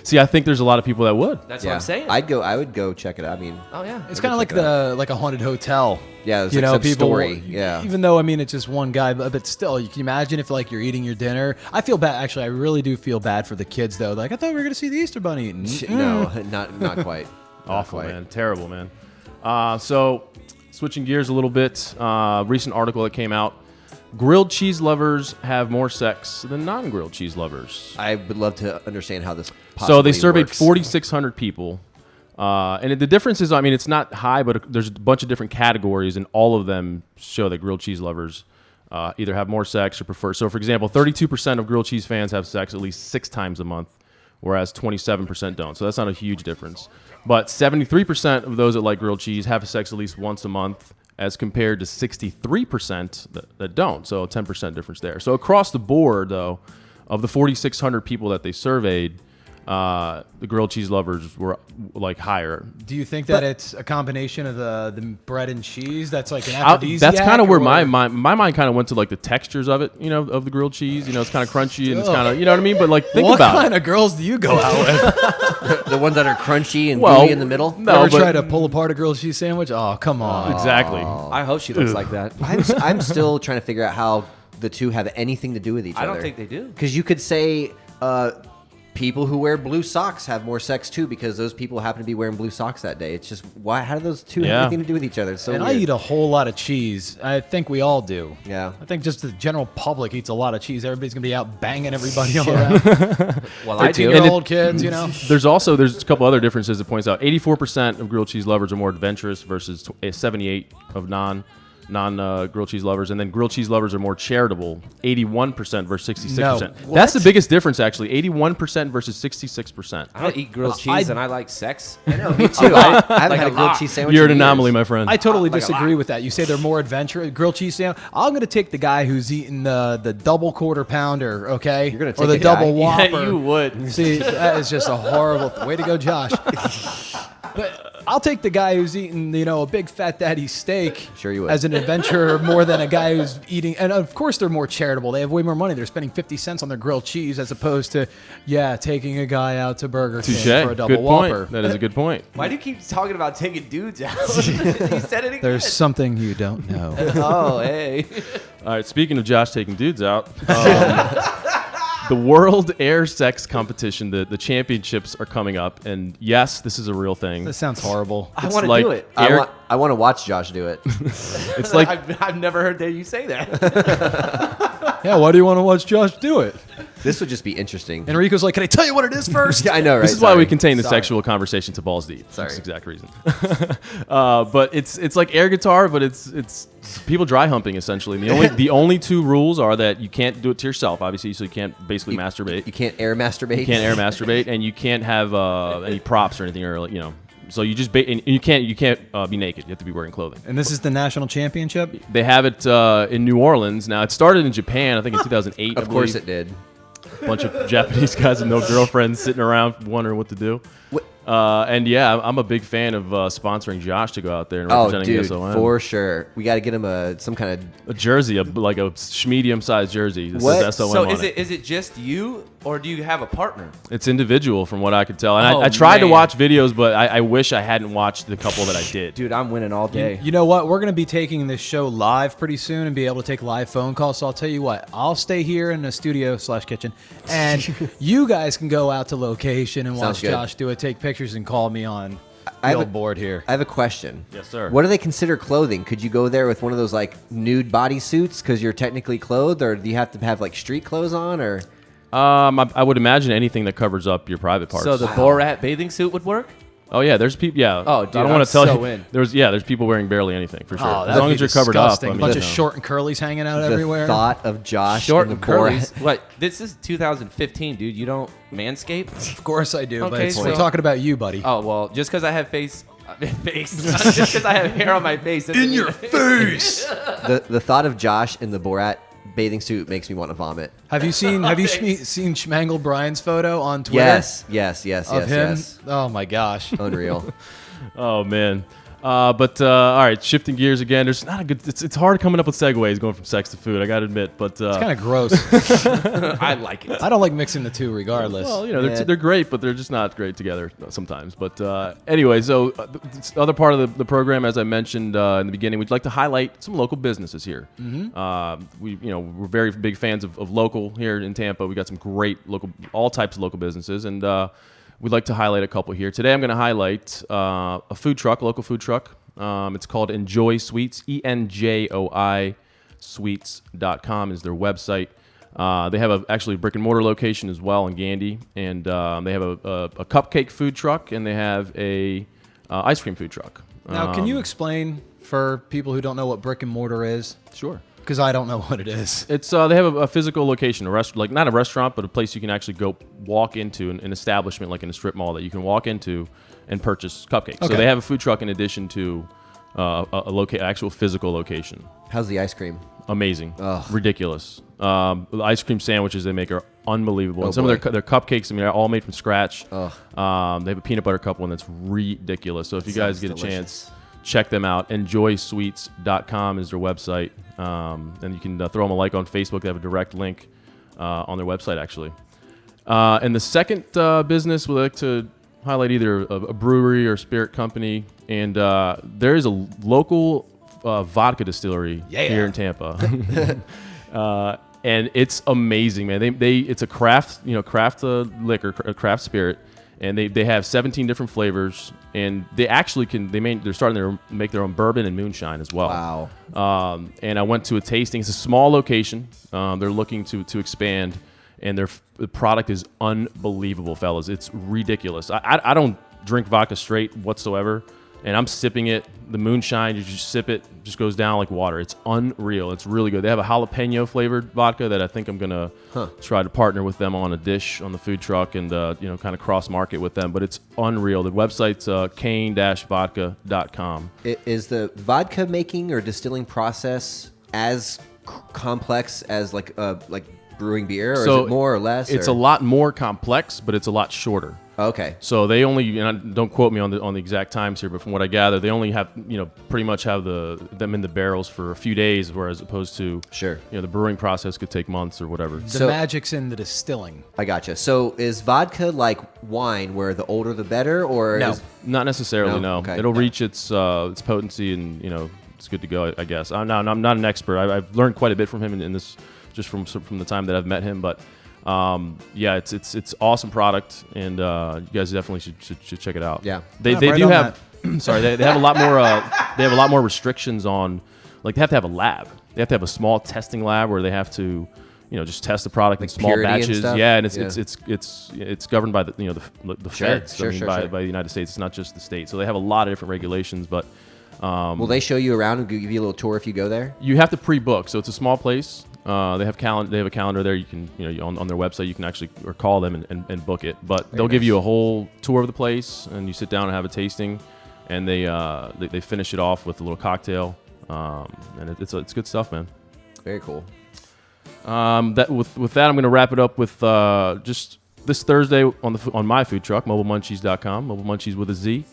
See, I think there's a lot of people that would. That's yeah. what I'm saying. I would go check it out. I mean, oh yeah. It's kind of like a haunted hotel. yeah, it's You like know, some people. story. Yeah. Even though I mean it's just one guy, but still, you can imagine if like you're eating your dinner. I feel bad. Actually, I really do feel bad for the kids though. Like I thought we were gonna see the Easter Bunny eating. No, not quite. Awful, Not quite. man. Terrible, man. So, switching gears a little bit, recent article that came out. Grilled cheese lovers have more sex than non-grilled cheese lovers. I would love to understand how this possibly So they surveyed works. 4,600 people. And the difference is, I mean, it's not high, but there's a bunch of different categories, and all of them show that grilled cheese lovers either have more sex or prefer. So, for example, 32% of grilled cheese fans have sex at least 6 times a month, whereas 27% don't. So that's not a huge difference. But 73% of those that like grilled cheese have sex at least once a month, as compared to 63% that don't. So a 10% difference there. So across the board, though, of the 4,600 people that they surveyed, the grilled cheese lovers were like higher. Do you think that it's a combination of the bread and cheese that's like an aphrodisiac? That's kind of where my mind kind of went to, like the textures of it, of the grilled cheese. It's kind of crunchy and it's kind of, you know what I mean? But like, think about it. What kind of girls do you go out with? The ones that are crunchy and gooey in the middle? No, ever try to pull apart a grilled cheese sandwich? Oh, come on. Exactly. I hope she looks like that. I'm still trying to figure out how the two have anything to do with each other. I don't think they do. Because you could say people who wear blue socks have more sex too, because those people happen to be wearing blue socks that day. It's just, why? How do those two have anything to do with each other? It's so and weird. I eat a whole lot of cheese. I think we all do. Yeah. I think just the general public eats a lot of cheese. Everybody's gonna be out banging everybody all around. Well, I do. 13-year-old kids, There's a couple other differences it points out. 84% of grilled cheese lovers are more adventurous versus 78% of non grilled cheese lovers, and then grilled cheese lovers are more charitable, 81% versus 66%. That's the biggest difference, actually. 81% versus 66%. I don't eat grilled cheese, and I like sex. I know, me too. I haven't had a grilled cheese sandwich. You're an in anomaly, years. my friend. I totally disagree with that. You say they're more adventurous. Grilled cheese sandwich. I'm going to take the guy who's eating the double quarter pounder, okay? You're gonna or the take a double guy. Whopper. Yeah, you would. See, that is just a horrible way to go, Josh. But I'll take the guy who's eating, a big fat daddy steak. Sure you would. As an adventurer more than a guy who's eating. And of course they're more charitable. They have way more money. They're spending 50 cents on their grilled cheese as opposed to, taking a guy out to Burger King Touché. for a double Good Whopper. point. That is a good point. Why do you keep talking about taking dudes out? You said it again. There's something you don't know. Oh, hey. All right, speaking of Josh taking dudes out, the World Air Sex Competition, the championships are coming up, and yes, this is a real thing. This sounds horrible. I want to do it. I want to watch Josh do it. It's like I've never heard that you say that. Yeah, why do you want to watch Josh do it? This would just be interesting. Enrico's like, can I tell you what it is first? Yeah, I know, right? this is why we contain the sexual conversation to balls deep. Sorry. That's the exact reason. But it's like air guitar, but it's people dry humping essentially. And the only two rules are that you can't do it to yourself, obviously, so you can't basically masturbate. You can't air masturbate. You can't air masturbate, and you can't have any props or anything, or So you just and you can't be naked. You have to be wearing clothing. And this is the national championship? They have it in New Orleans. Now, it started in Japan, I think in 2008. Of course it did. A bunch of Japanese guys with no girlfriends sitting around wondering what to do. And yeah, I'm a big fan of sponsoring Josh to go out there and representing the SOM. For sure. We got to get him some kind of a jersey, like a medium-sized jersey. This says SOM So on is it just you, or do you have a partner? It's individual from what I could tell. And Oh, I tried to man. watch videos, but I wish I hadn't watched the couple that I did. Dude, I'm winning all day. You know what? We're going to be taking this show live pretty soon and be able to take live phone calls. So I'll tell you what, I'll stay here in the studio/kitchen, and you guys can go out to location and Sounds watch good. Josh do it, take pictures, and call me on I have the a- old board here. I have a question. Yes, sir. What do they consider clothing? Could you go there with one of those like nude bodysuits because you're technically clothed, or do you have to have like street clothes on, or? I would imagine anything that covers up your private parts. So the Borat bathing suit would work? Oh yeah, there's people. Yeah. Oh, dude, I don't I'm want to tell so you. in. There's people wearing barely anything for sure. Oh, As that'd long be as you're covered up. disgusting. I mean, A bunch you of know. short and curlies hanging out The everywhere. thought of Josh Short in and the curlies. Borat. What? This is 2015, dude. You don't manscape? Of course I do, but Okay, we're so- talking about you, buddy. Oh well, just because I have just because I have hair on my face. doesn't mean- face. The thought of Josh in the Borat bathing suit makes me want to vomit. Have you seen seen Schmangle Brian's photo on Twitter? Yes. Of him? Oh my gosh. Unreal. Oh man. All right, shifting gears again. There's not a good. It's hard coming up with segues going from sex to food. I got to admit, but It's kind of gross. I like it. I don't like mixing the two regardless. well, they're great, but they're just not great together sometimes. But anyway, so the other part of the program, as I mentioned in the beginning, we'd like to highlight some local businesses here. Mm-hmm. We're very big fans of local here in Tampa. We got some great all types of local businesses, and we'd like to highlight a couple here. Today I'm going to highlight a food truck, a local food truck. It's called Enjoy Sweets, ENJOI Sweets.com is their website. They have actually a brick and mortar location as well in Gandy, and they have a cupcake food truck, and they have a ice cream food truck. Now, can you explain for people who don't know what brick and mortar is? Sure. Because I don't know what it is. It's they have a physical location, a restaurant, like not a restaurant, but a place you can actually go walk into, an establishment like in a strip mall that you can walk into and purchase cupcakes. Okay. So they have a food truck in addition to actual physical location. How's the ice cream? Amazing. Ugh. Ridiculous. The ice cream sandwiches they make are unbelievable. And some boy. of their cupcakes, I mean, are all made from scratch. Ugh. They have a peanut butter cup one that's ridiculous. So if you guys Sounds get a delicious. chance, check them out. EnjoySweets.com is their website. And you can throw them a like on Facebook. They have a direct link on their website, actually. And the second business we'd like to highlight either a brewery or spirit company. And there is a local vodka distillery here in Tampa. And it's amazing, man. It's a craft liquor, a craft spirit, and they have 17 different flavors, and they actually they're starting to make their own bourbon and moonshine as well. Wow. And I went to a tasting. It's a small location. They're looking to expand, and the product is unbelievable, fellas. It's ridiculous. I don't drink vodka straight whatsoever. And I'm sipping it. The moonshine, you just sip it, just goes down like water. It's unreal. It's really good. They have a jalapeno flavored vodka that I think I'm gonna try to partner with them on a dish on the food truck and kind of cross market with them. But it's unreal. The website's cane-vodka.com. Is the vodka making or distilling process as complex as like brewing beer, or is it more or less? It's a lot more complex, but it's a lot shorter. Okay. So they only, and don't quote me on the exact times here, but from what I gather, they only have, pretty much have them in the barrels for a few days, whereas opposed to, the brewing process could take months or whatever. The magic's in the distilling. I gotcha. So is vodka like wine, where the older the better, or no? Not necessarily. No. Okay. It'll reach its potency, and it's good to go, I guess. I'm not an expert. I've learned quite a bit from him in this, just from the time that I've met him, but. It's awesome product, and you guys definitely should check it out. Yeah, they do have. Sorry, they have a lot more. They have a lot more restrictions on, like they have to have a lab. They have to have a small testing lab where they have to, just test the product in small batches. Yeah, and it's governed by the the feds. By the United States. It's not just the state. So they have a lot of different regulations, but. Will they show you around and give you a little tour if you go there? You have to pre-book, so it's a small place. They have a calendar there. You can, on their website, you can actually or call them and book it. But they'll give you a whole tour of the place, and you sit down and have a tasting, and they finish it off with a little cocktail, and it's good stuff, man. Very cool. With that, I'm going to wrap it up with just this Thursday on my food truck, mobilemunchies.com, Mobile Munchies with a Z.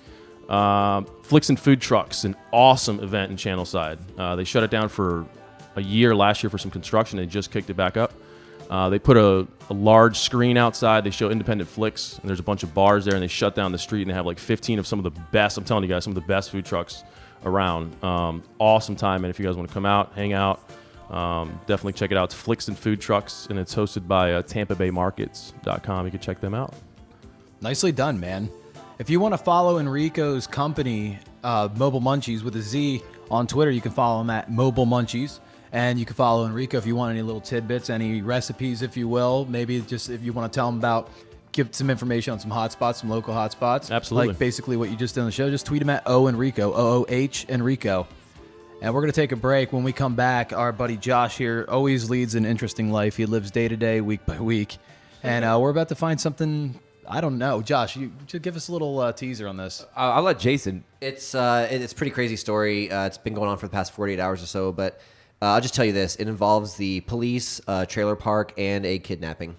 Flicks and Food Trucks, an awesome event in Channelside. They shut it down for a year last year for some construction. They just kicked it back up. They put a large screen outside. They show independent flicks, and there's a bunch of bars there, and they shut down the street, and they have like 15 of some of the best, I'm telling you guys, some of the best food trucks around. Awesome time, and if you guys want to come out, hang out, definitely check it out. It's Flicks and Food Trucks, and it's hosted by TampaBayMarkets.com. You can check them out. Nicely done, man. If you want to follow Enrico's company, Mobile Munchies with a Z, on Twitter, you can follow him at Mobile Munchies. And you can follow Enrico if you want any little tidbits, any recipes, if you will. Maybe just if you want to tell him give some information on some hotspots, some local hotspots. Absolutely. Like basically what you just did on the show. Just tweet him at Enrico, OOH Enrico. And we're going to take a break. When we come back, our buddy Josh here always leads an interesting life. He lives day to day, week by week. And we're about to find something... I don't know. Josh, you should give us a little teaser on this. I'll let Jason. It's a pretty crazy story. It's been going on for the past 48 hours or so, but I'll just tell you this. It involves the police, trailer park, and a kidnapping.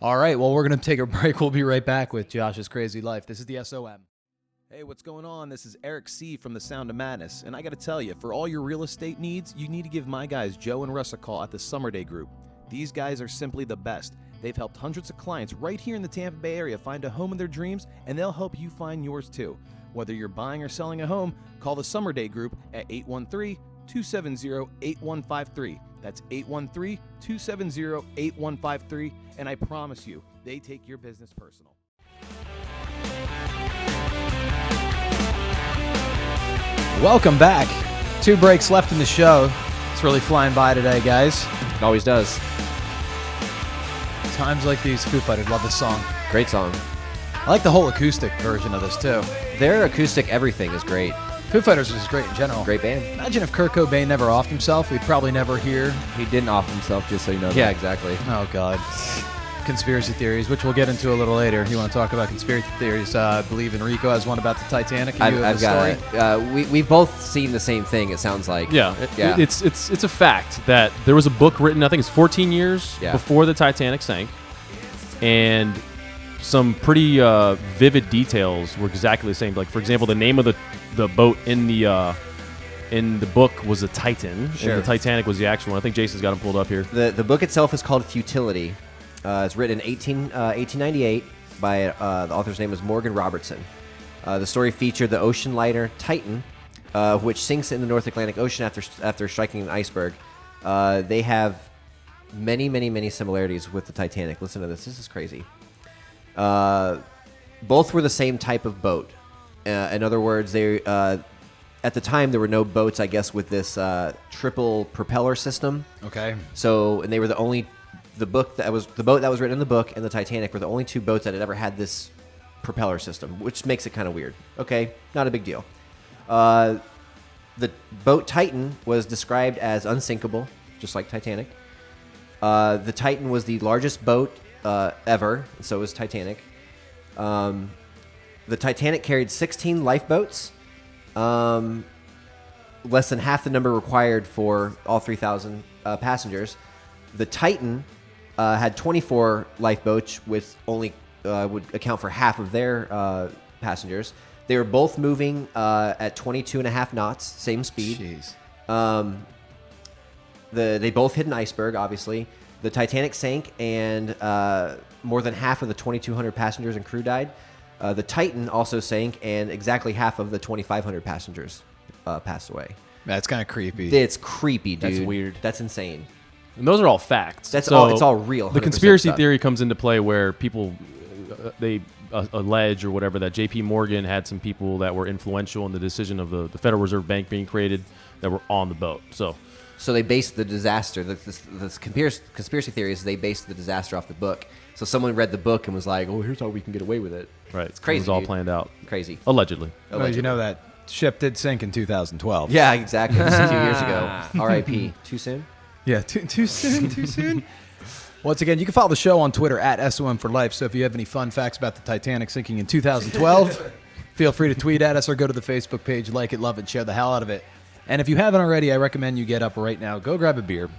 All right. Well, we're going to take a break. We'll be right back with Josh's Crazy Life. This is the SOM. Hey, what's going on? This is Eric C. from the Sound of Madness. And I got to tell you, for all your real estate needs, you need to give my guys Joe and Russ a call at the Summer Day Group. These guys are simply the best. They've helped hundreds of clients right here in the Tampa Bay area find a home in their dreams, and they'll help you find yours too. Whether you're buying or selling a home, call the Summer Day Group at 813-270-8153. That's 813-270-8153, and I promise you, they take your business personal. Welcome back. 2 breaks left in the show. It's really flying by today, guys. It always does. Times Like These, Foo Fighters. Love this song. Great song. I like the whole acoustic version of this too. Their acoustic everything is great. Foo Fighters is great in general. Great band. Imagine if Kurt Cobain never offed himself, we'd probably never hear. He didn't off himself, just so you know. Yeah, that. exactly. Oh, God. Conspiracy theories, which we'll get into a little later. You want to talk about conspiracy theories? I believe Enrico has one about the Titanic. And I've got it. We've both seen the same thing, it sounds like. Yeah, Yeah. It's a fact that there was a book written, I think it's 14 years before the Titanic sank, and some pretty vivid details were exactly the same. Like, for example, the name of the boat in the book was the Titan, Sure. and the Titanic was the actual one. I think Jason's got them pulled up here. The book itself is called Futility. It's written in 1898 by the author's name is Morgan Robertson. The story featured the ocean liner Titan, which sinks in the North Atlantic Ocean after striking an iceberg. They have many similarities with the Titanic. Listen to this. This is crazy. Both were the same type of boat. In other words, they at the time there were no boats, I guess, with this triple propeller system. Okay. So, and they were the boat that was written in the book and the Titanic were the only two boats that had ever had this propeller system, which makes it kind of weird. Okay, not a big deal. The boat Titan was described as unsinkable, just like Titanic. The Titan was the largest boat ever, and so was Titanic. The Titanic carried 16 lifeboats, less than half the number required for all 3,000 passengers. The Titan had 24 lifeboats, with only would account for half of their passengers. They were both moving at 22.5 knots, same speed. Jeez. They both hit an iceberg, obviously. The Titanic sank, and more than half of the 2,200 passengers and crew died. The Titan also sank, and exactly half of the 2,500 passengers passed away. That's kind of creepy. It's creepy, dude. That's weird. That's insane. And those are all facts. It's So all real. The 100% conspiracy stuff. theory comes into play where people they allege or whatever that J.P. Morgan had some people that were influential in the decision of the Federal Reserve Bank being created that were on the boat. So they based the disaster. The conspiracy theory is they based the disaster off the book. So someone read the book and was like, "Oh, here's how we can get away with it." right, It's crazy. It was all dude. planned out, Crazy. allegedly. Well, you know that ship did sink in 2012. Yeah, exactly. Just a few years ago. R.I.P. Too soon? Yeah, too soon, too soon. Once again, you can follow the show on Twitter at SOM for Life. So if you have any fun facts about the Titanic sinking in 2012, feel free to tweet at us or go to the Facebook page, like it, love it, share the hell out of it. And if you haven't already, I recommend you get up right now, go grab a beer,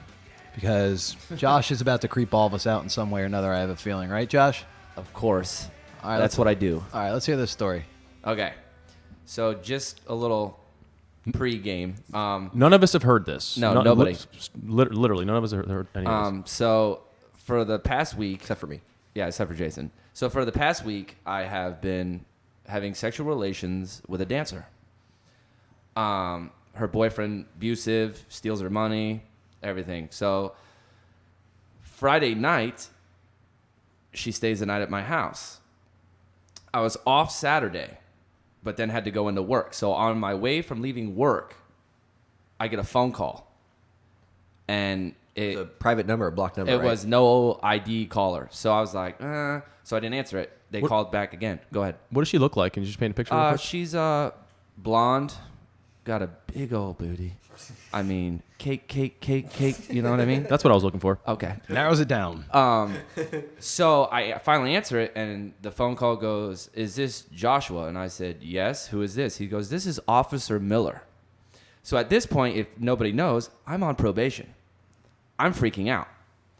because Josh is about to creep all of us out in some way or another, I have a feeling. Right, Josh? Of course. All right, That's what I do. All right, let's hear this story. Okay. So just a little pre-game. None of us have heard this. No, nobody. Literally, none of us have heard any of this. So for the past week, Except for me. yeah, except for Jason. So for the past week, I have been having sexual relations with a dancer. Her boyfriend, abusive, steals her money, everything. So Friday night, she stays the night at my house. I was off Saturday, but then had to go into work. So on my way from leaving work, I get a phone call. And It's a private number, a blocked number, it right? was no ID caller. So I was like, so I didn't answer it. They called back again. Go ahead. What does she look like? Can you just paint a picture? Real quick? She's blonde, got a big old booty. I mean, cake. You know what I mean? That's what I was looking for. Okay. Narrows it down. So I finally answer it, and the phone call goes, "Is this Joshua?" And I said, "Yes." "Who is this?" He goes, "This is Officer Miller." So at this point, if nobody knows, I'm on probation. I'm freaking out.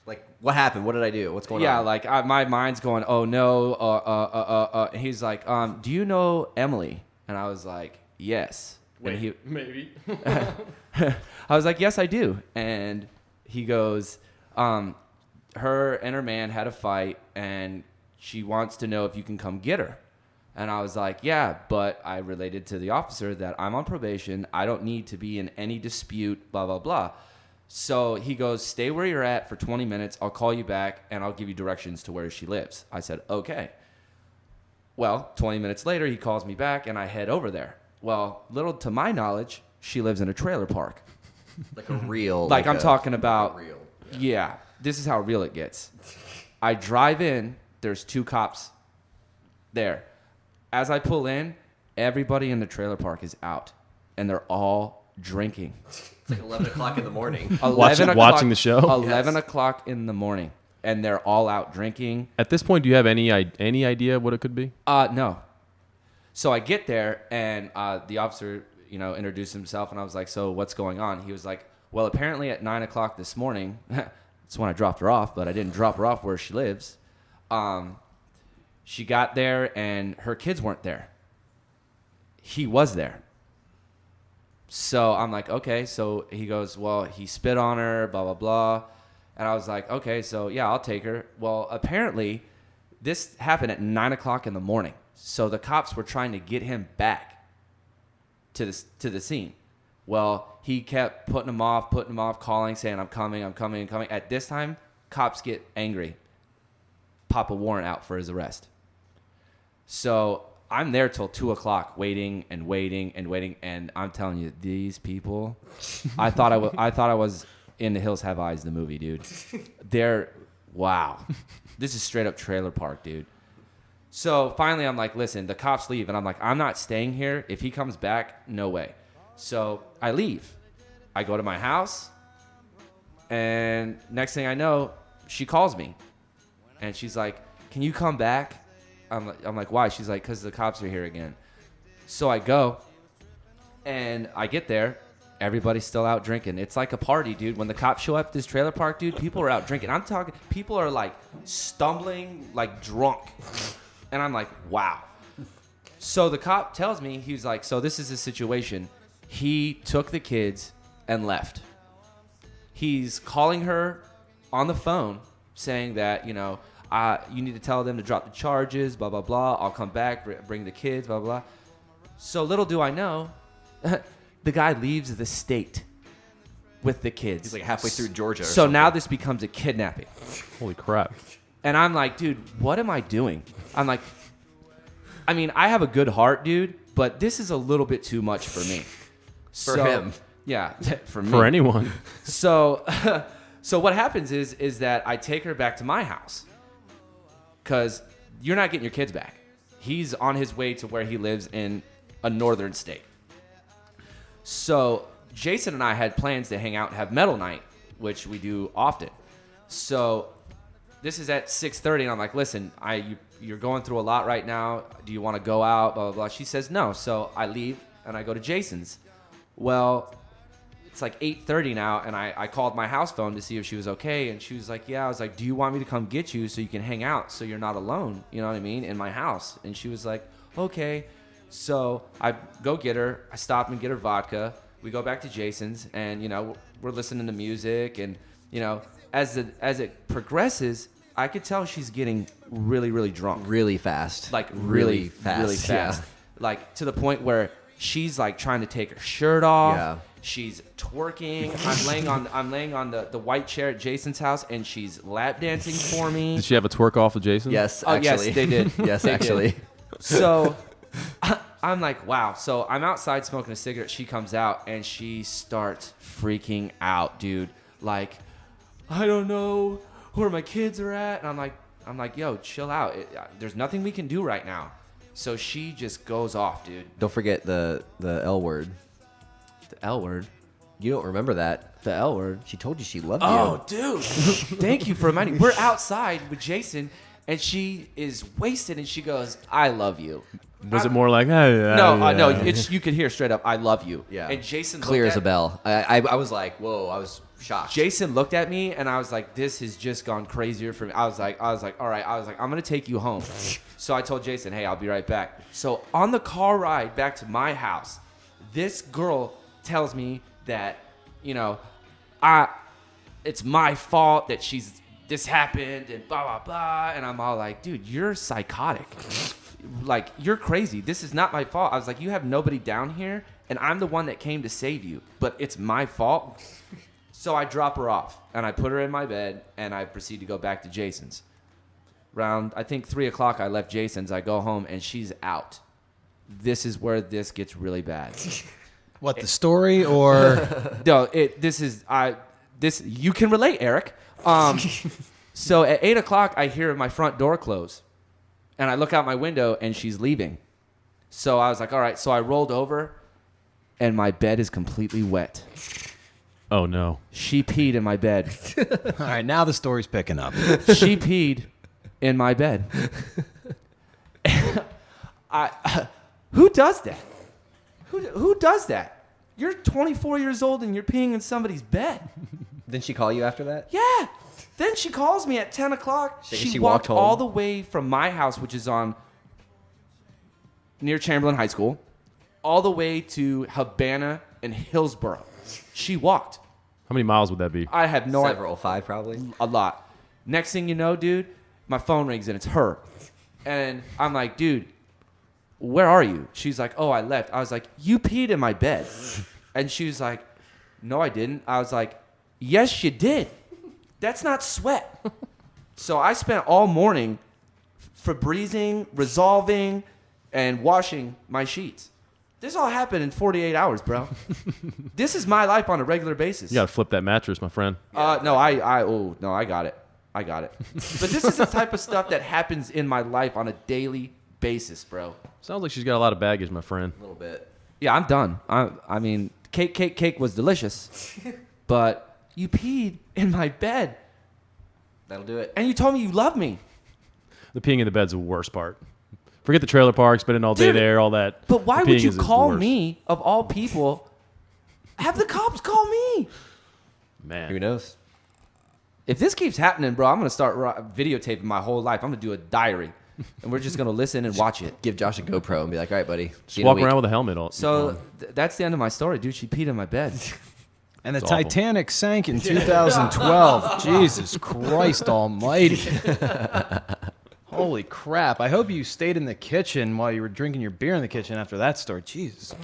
Like, what happened? What did I do? What's going on? Yeah, like my mind's going, "Oh no." And he's like, "Do you know Emily?" And I was like, "Yes." Maybe. I was like, "Yes, I do." And he goes, her and her man had a fight, and she wants to know if you can come get her. And I was like, "Yeah," but I related to the officer that I'm on probation. I don't need to be in any dispute, blah, blah, blah. So he goes, "Stay where you're at for 20 minutes. I'll call you back, and I'll give you directions to where she lives." I said, "Okay." Well, 20 minutes later, he calls me back, and I head over there. Well, little to my knowledge, she lives in a trailer park. Like a real... Like I'm talking about... real. Yeah, this is how real it gets. I drive in. There's 2 cops there. As I pull in, everybody in the trailer park is out, and they're all drinking. It's like 11 o'clock in the morning. 11 o'clock- watching the show? 11 o'clock in the morning, and they're all out drinking. At this point, do you have any idea what it could be? No. So I get there, and the officer, introduced himself, and I was like, so what's going on? He was like, well, apparently at 9 o'clock this morning, that's when I dropped her off, but I didn't drop her off where she lives. She got there, and her kids weren't there. He was there. So I'm like, okay. So he goes, well, he spit on her, blah, blah, blah. And I was like, okay, so yeah, I'll take her. Well, apparently this happened at 9 o'clock in the morning. So the cops were trying to get him back to the scene. Well, he kept putting him off, calling, saying, I'm coming. At this time, cops get angry, pop a warrant out for his arrest. So I'm there till 2 o'clock, waiting, and I'm telling you, these people, I thought I was in The Hills Have Eyes, the movie, dude. Wow, this is straight up trailer park, dude. So finally, I'm like, listen, the cops leave, and I'm like, I'm not staying here. If he comes back, no way. So I leave. I go to my house, and next thing I know, she calls me, and she's like, can you come back? I'm like, why? She's like, because the cops are here again. So I go, and I get there. Everybody's still out drinking. It's like a party, dude. When the cops show up at this trailer park, dude, people are out drinking. I'm talking, people are like stumbling, like drunk. And I'm like, wow. So the cop tells me, he's like, so this is the situation. He took the kids and left. He's calling her on the phone saying that, you need to tell them to drop the charges, blah, blah, blah. I'll come back, bring the kids, blah, blah. So little do I know, the guy leaves the state with the kids. He's like halfway through Georgia. So now this becomes a kidnapping. Holy crap. And I'm like, dude, what am I doing? I'm like, I have a good heart, dude, but this is a little bit too much for me. For him. Yeah, for me. For anyone. So what happens is that I take her back to my house because you're not getting your kids back. He's on his way to where he lives in a northern state. So Jason and I had plans to hang out and have metal night, which we do often. So this is at 6:30, and I'm like, listen, you're going through a lot right now. Do you want to go out? Blah, blah, blah. She says no. So I leave, and I go to Jason's. Well, it's like 8:30 now, and I called my house phone to see if she was okay, and she was like, yeah. I was like, do you want me to come get you so you can hang out so you're not alone, you know what I mean, in my house? And she was like, okay. So I go get her. I stop and get her vodka. We go back to Jason's, and, we're listening to music, and, as it progresses, I could tell she's getting really, really drunk. Really fast. Like really fast. Really fast. Yeah. Like to the point where she's like trying to take her shirt off. Yeah. She's twerking. I'm laying on the white chair at Jason's house, and she's lap dancing for me. Did she have a twerk off of Jason? Yes, Oh, actually. yes, they did. Yes, They actually. did. So I'm like, wow. So I'm outside smoking a cigarette. She comes out, and she starts freaking out, dude. Like, I don't know where my kids are at. And I'm like, yo, chill out. There's nothing we can do right now. So she just goes off, dude. Don't forget the L word. The L word. You don't remember that. The L word. She told you she loved Oh, you. dude. Thank you for reminding me. We're outside with Jason, and she is wasted, and she goes, I love you. Was it more like, hey, No, it's you could hear straight up, I love you. Yeah. And Jason Clear looked as a at- bell. I was like, whoa, I was shocked. Jason looked at me, and I was like, this has just gone crazier for me. I was like, all right. I was like, I'm going to take you home. So I told Jason, hey, I'll be right back. So on the car ride back to my house, this girl tells me that, it's my fault that this happened and blah, blah, blah. And I'm all like, dude, you're psychotic. Like, you're crazy. This is not my fault. I was like, you have nobody down here, and I'm the one that came to save you, but it's my fault. So I drop her off, and I put her in my bed, and I proceed to go back to Jason's. Around, I think, 3 o'clock, I left Jason's. I go home, and she's out. This is where this gets really bad. What, the story or? No, you can relate, Eric. So at 8 o'clock, I hear my front door close. And I look out my window, and she's leaving. So I was like, all right. So I rolled over, and my bed is completely wet. Oh, no. She peed in my bed. All right, now the story's picking up. She peed in my bed. Who does that? Who does that? You're 24 years old and you're peeing in somebody's bed. Didn't she call you after that? Yeah. Then she calls me at 10 o'clock. She walked walked home? all the way from my house, which is on near Chamberlain High School, all the way to Habana and Hillsborough. She walked. How many miles would that be? I have no idea. Several, 5 probably. A lot. Next thing you know, dude, my phone rings and it's her. And I'm like, dude, where are you? She's like, oh, I left. I was like, you peed in my bed. And she was like, no, I didn't. I was like, yes, you did. That's not sweat. So I spent all morning Febrezing, resolving, and washing my sheets. This all happened in 48 hours, bro. This is my life on a regular basis. You got to flip that mattress, my friend. No, I got it. I got it. But this is the type of stuff that happens in my life on a daily basis, bro. Sounds like she's got a lot of baggage, my friend. A little bit. Yeah, I'm done. I mean, cake was delicious, but you peed in my bed, That'll do it. and you told me you love me. The peeing in the bed's the worst part. Forget the trailer park, spending all day Dude, there, all that. But why The would peeing you is the call worst. me, of all people? Have the cops call me. Man. Who knows? If this keeps happening, bro, I'm going to start videotaping my whole life. I'm going to do a diary, and we're just going to listen and watch it. Give Josh a GoPro and be like, all right, buddy. Just walk around with a helmet on. So that's the end of my story, dude. She peed in my bed. And the It's awful. Titanic sank in 2012. Jesus Christ almighty. Holy crap. I hope you stayed in the kitchen while you were drinking your beer in the kitchen after that story. Jesus.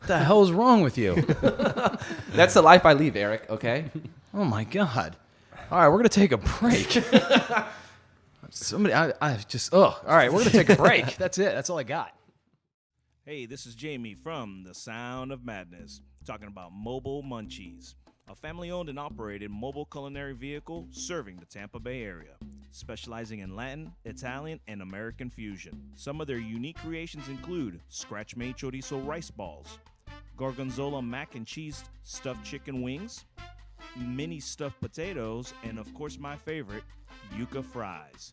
What the hell is wrong with you? That's the life I lead, Eric, okay? Oh, my God. All right, we're going to take a break. Somebody, I just, ugh. All right, we're going to take a break. That's it. That's all I got. Hey, this is Jamie from The Sound of Madness, talking about Mobile Munchies, a family-owned and operated mobile culinary vehicle serving the Tampa Bay area, specializing in Latin, Italian, and American fusion. Some of their unique creations include scratch-made chorizo rice balls, gorgonzola mac and cheese stuffed chicken wings, mini stuffed potatoes, and of course my favorite, yuca fries.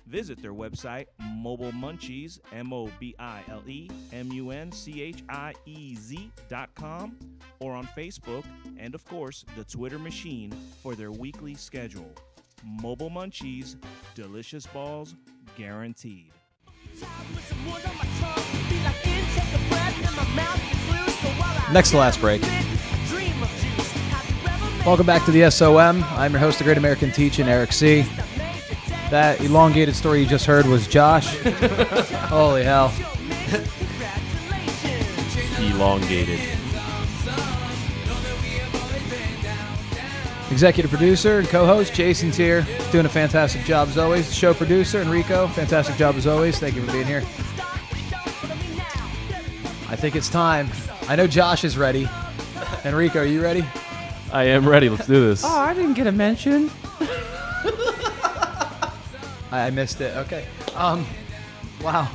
Visit their website, Mobile Munchies, MobileMunchies.com, or on Facebook, and of course, the Twitter machine for their weekly schedule. Mobile Munchies, delicious balls guaranteed. Next to last break. Welcome back to the SOM. I'm your host, the Great American Teach-In, Eric C. That elongated story you just heard was Josh. Holy hell. Elongated. Executive producer and co-host Jason's here, doing a fantastic job as always. Show producer Enrico, fantastic job as always. Thank you for being here. I think it's time. I know Josh is ready. Enrico, are you ready? I am ready. Let's do this. I didn't get a mention. I missed it. Okay. Wow.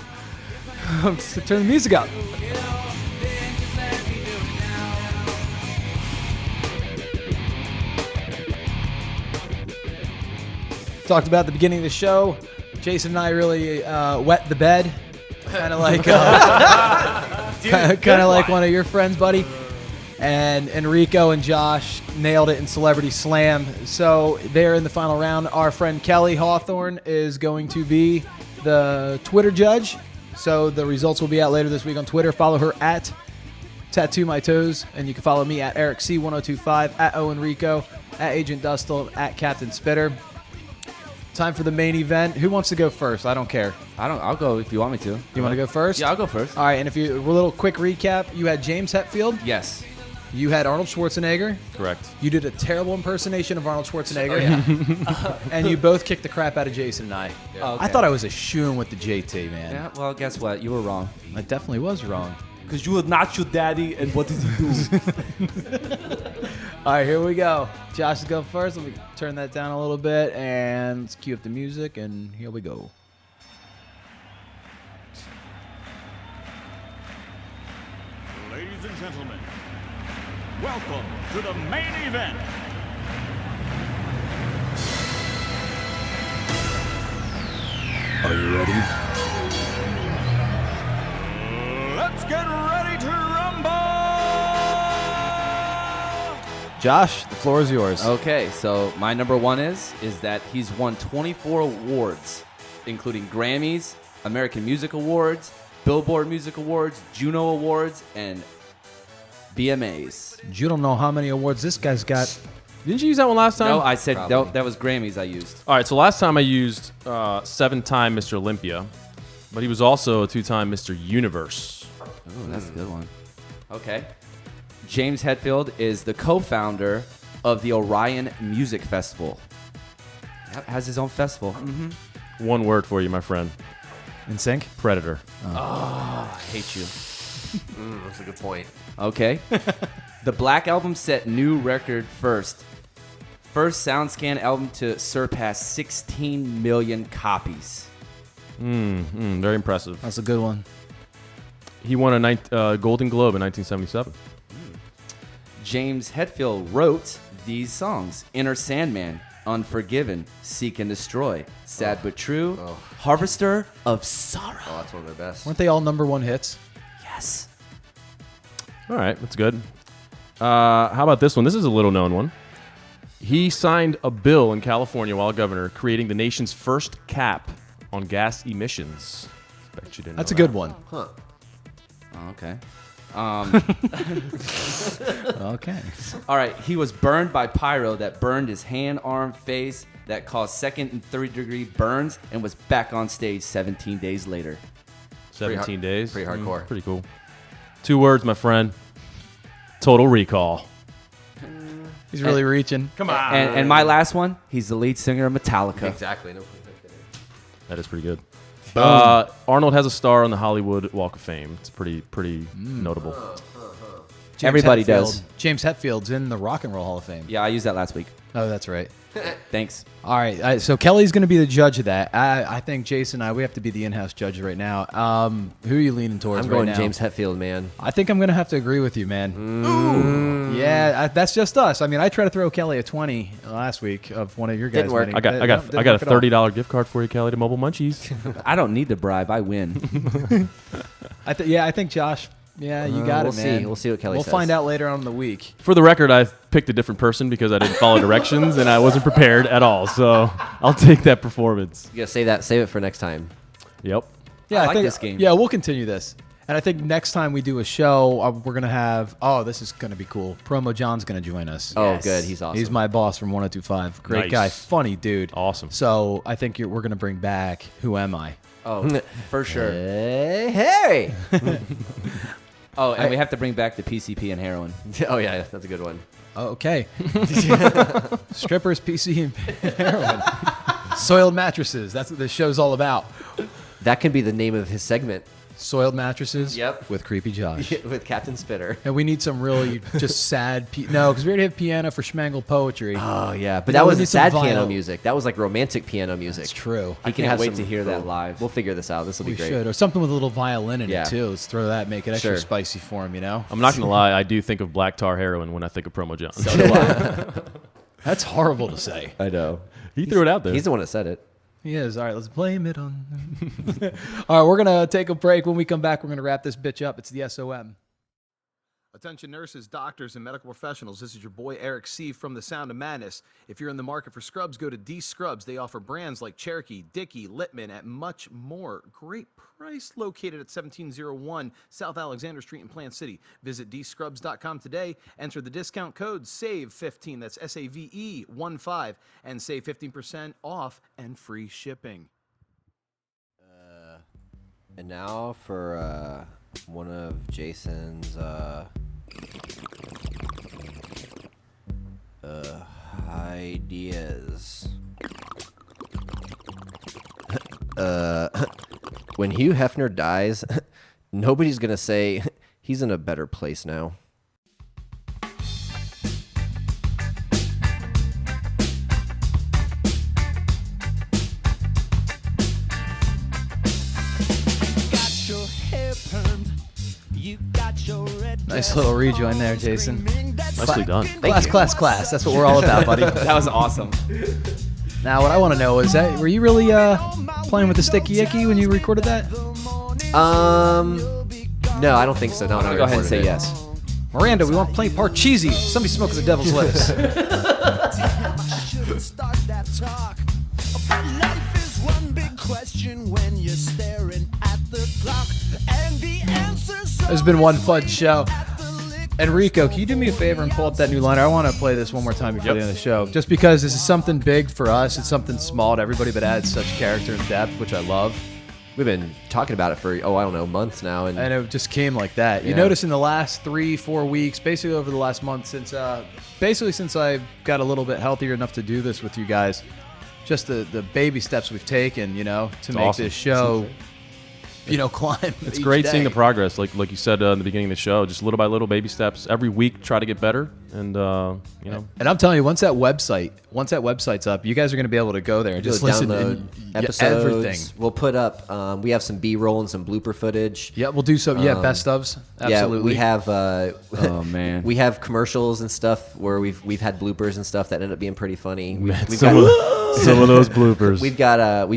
Turn the music up. Talked about at the beginning of the show. Jason and I really wet the bed, kind of like one of your friends, buddy. And Enrico and Josh nailed it in Celebrity Slam. So they're in the final round. Our friend Kelly Hawthorne is going to be the Twitter judge. So the results will be out later this week on Twitter. Follow her at Tattoo My Toes. And you can follow me at EricC1025, at Oenrico, at Agent Dustle, at Captain Spitter. Time for the main event. Who wants to go first? I don't care. I'll go if you want me to. You want to go first? Yeah, I'll go first. All right, and a little quick recap. You had James Hetfield. Yes. You had Arnold Schwarzenegger. Correct. You did a terrible impersonation of Arnold Schwarzenegger. And you both kicked the crap out of Jason and I. Yeah. Okay. I thought I was a shoo-in with the JT, man. Yeah, well, guess what? You were wrong. I definitely was wrong. Because you were not your daddy, and what did he do? All right, here we go. Josh to go first. Let me turn that down a little bit and let's cue up the music, and here we go. Ladies and gentlemen, welcome to the main event. Are you ready? Let's get ready to rumble! Josh, the floor is yours. Okay, so my number one is that he's won 24 awards, including Grammys, American Music Awards, Billboard Music Awards, Juno Awards, and BMAs. You don't know how many awards this guy's got. Didn't you use that one last time? No, I said Probably. that was Grammys I used. All right, so last time I used 7-time Mr. Olympia, but he was also a 2-time Mr. Universe. Oh, that's a good one. Okay. James Hetfield is the co-founder of the Orion Music Festival. Yep, has his own festival. Mm-hmm. One word for you, my friend. In sync? Predator. I hate you. That's a good point. Okay. The Black Album set new record first. First SoundScan album to surpass 16 million copies. Very impressive. That's a good one. He won a Golden Globe in 1977. James Hetfield wrote these songs: Inner Sandman, Unforgiven, Seek and Destroy, Sad But True, Harvester of Sorrow. Oh, that's one of their best. Weren't they all number one hits? Yes. All right, that's good. How about this one? This is a little known one. He signed a bill in California while governor, creating the nation's first cap on gas emissions. Bet you didn't That's a know good that. one. Huh. Oh, okay. Okay. All right. He was burned by pyro that burned his hand, arm, face, that caused second and third-degree burns, and was back on stage 17 days later. 17 days. Pretty hardcore. Pretty cool. 2 words, my friend. Total Recall. He's really reaching. Come on. And my last one, he's the lead singer of Metallica. Exactly. No. That is pretty good. Arnold has a star on the Hollywood Walk of Fame. It's pretty notable. James Everybody Hetfield. does. James Hetfield's in the Rock and Roll Hall of Fame. Yeah, I used that last week. Oh, that's right. Thanks. All right. So Kelly's going to be the judge of that. I think Jason and we have to be the in-house judge right now. Who are you leaning towards I'm going right now? James Hetfield, man. I think I'm going to have to agree with you, man. Ooh. Yeah, that's just us. I mean, I tried to throw Kelly a 20 last week of one of your guys. Didn't work. winning. I got Didn't a work at all. $30 gift card for you, Kelly, to Mobile Munchies. I don't need to bribe. I win. I think Josh. Yeah, you got we'll it, man. see. We'll see what Kelly We'll says. find out later on in the week. For the record, I picked a different person because I didn't follow directions and I wasn't prepared at all. So I'll take that performance. You gotta save it for next time. Yep. Yeah, I like think this game. Yeah, we'll continue this. And I think next time we do a show, we're going to have, this is going to be cool. Promo John's going to join us. Oh, good. He's awesome. He's my boss from 1025. Great Nice. guy. Funny dude. Awesome. So I think we're going to bring back Who Am I? Oh, for sure. Hey. Oh, and we have to bring back the PCP and heroin. Oh yeah, that's a good one. Okay. Strippers, PC, and heroin. Soiled mattresses. That's what this show's all about. That can be the name of his segment. Soiled mattresses. Yep. With Creepy Josh. With Captain Spitter. And we need some really just sad. No, because we already have piano for Schmangle Poetry. Oh yeah, but No, that we wasn't need some sad vinyl. piano music. That was like romantic piano music. That's true. I can't wait to hear that live. We'll figure this out. This will be We great. should, or something with a little violin in Yeah. it too. Let's throw that, make it extra Sure. spicy for him. You know. I'm not going to lie. I do think of Black Tar Heroin when I think of Promo John. So do I. That's horrible to say. I know. He threw it out there. He's the one that said it. He is. All right, let's blame it on. All right, we're gonna take a break. When we come back, we're gonna wrap this bitch up. It's the SOM. Attention nurses, doctors, and medical professionals. This is your boy Eric C. from The Sound of Madness. If you're in the market for scrubs, go to D Scrubs. They offer brands like Cherokee, Dickey, Littman, and much more. Great price, located at 1701 South Alexander Street in Plant City. Visit dscrubs.com today. Enter the discount code SAVE15, that's SAVE15, and save 15% off and free shipping. And now for one of Jason's ideas. When Hugh Hefner dies, nobody's gonna say he's in a better place now. Nice little rejoin there, Jason. Nicely done. Class. That's what we're all about, buddy. That was awesome. Now, what I want to know is that were you really playing with the sticky icky when you recorded that? No, I don't think so. No, no. Go ahead and say yes. Miranda, we want plain Parcheesi. Somebody smoking the devil's lettuce. It's been one fun show. Enrico, can you do me a favor and pull up that new liner? I want to play this one more time before the end of the show. Just because this is something big for us. It's something small to everybody, but adds such character and depth, which I love. We've been talking about it for, I don't know, months now. And it just came like that. You notice in the last 3-4 weeks, basically over the last month, since I got a little bit healthier enough to do this with you guys, just the baby steps we've taken, to make this show, climb. It's great seeing the progress, like you said in the beginning of the show, just little by little, baby steps. Every week, try to get better, and And I'm telling you, once that website's up, you guys are going to be able to go there and just listen to episodes. Everything. We'll put up. We have some B-roll and some blooper footage. Yeah, we'll do some. Best ofs. Absolutely. Yeah, we have. Oh man, we have commercials and stuff where we've had bloopers and stuff that end up being pretty funny. Some of those bloopers. We've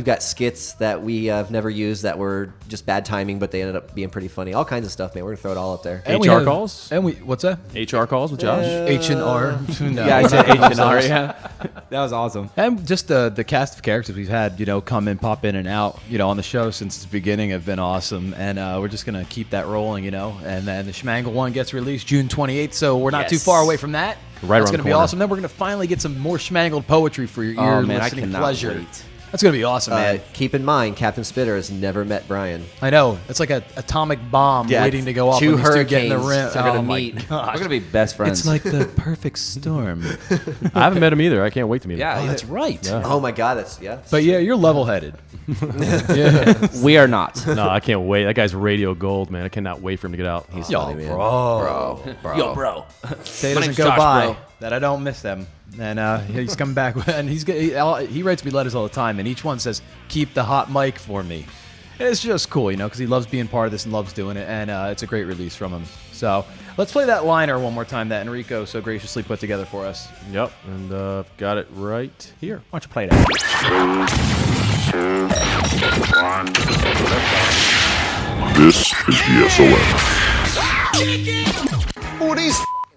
got skits that we have never used that were just bad timing, but they ended up being pretty funny. All kinds of stuff, man. We're gonna throw it all up there. And HR calls. And what's that? HR calls with Josh. H&R. No. Yeah, I said H&R. Yeah, that was awesome. And just the cast of characters we've had, come in, pop in and out, on the show since the beginning have been awesome. And we're just going to keep that rolling, And then the Schmangle one gets released June 28th, so we're not too far away from that. Right, that's going to be awesome. Then we're going to finally get some more Schmangled poetry for your ear listening pleasure. Wait. That's going to be awesome, man. Keep in mind, Captain Spitter has never met Brian. I know. It's like an atomic bomb waiting to go off. Two when these two get in the hurricanes rim. are going to meet. We're gonna be best friends. It's like the perfect storm. I haven't met him either. I can't wait to meet him. Yeah, Oh, that's right. Yeah. Oh my God, that's But yeah, you're level-headed. we are not. No, I can't wait. That guy's radio gold, man. I cannot wait for him to get out. He's Yo, funny, man. bro. Yo, bro. Day My doesn't name's go Josh, by bro. that I don't miss them. And he's coming back, and he writes me letters all the time, and each one says, "Keep the hot mic for me." And it's just cool, because he loves being part of this and loves doing it, and it's a great release from him. So let's play that liner one more time that Enrico so graciously put together for us. Yep, and I've got it right here. Why don't you play that? 3, 2, 1. This is the SOM. Who are these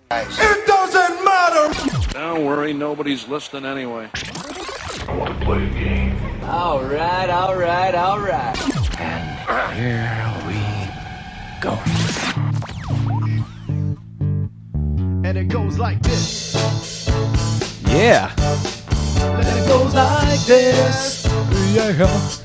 guys? It doesn't matter! Don't worry, nobody's listening anyway. I want to play a game. All right. And here we go. And it goes like this. Yeah. And it goes like this. Yeah.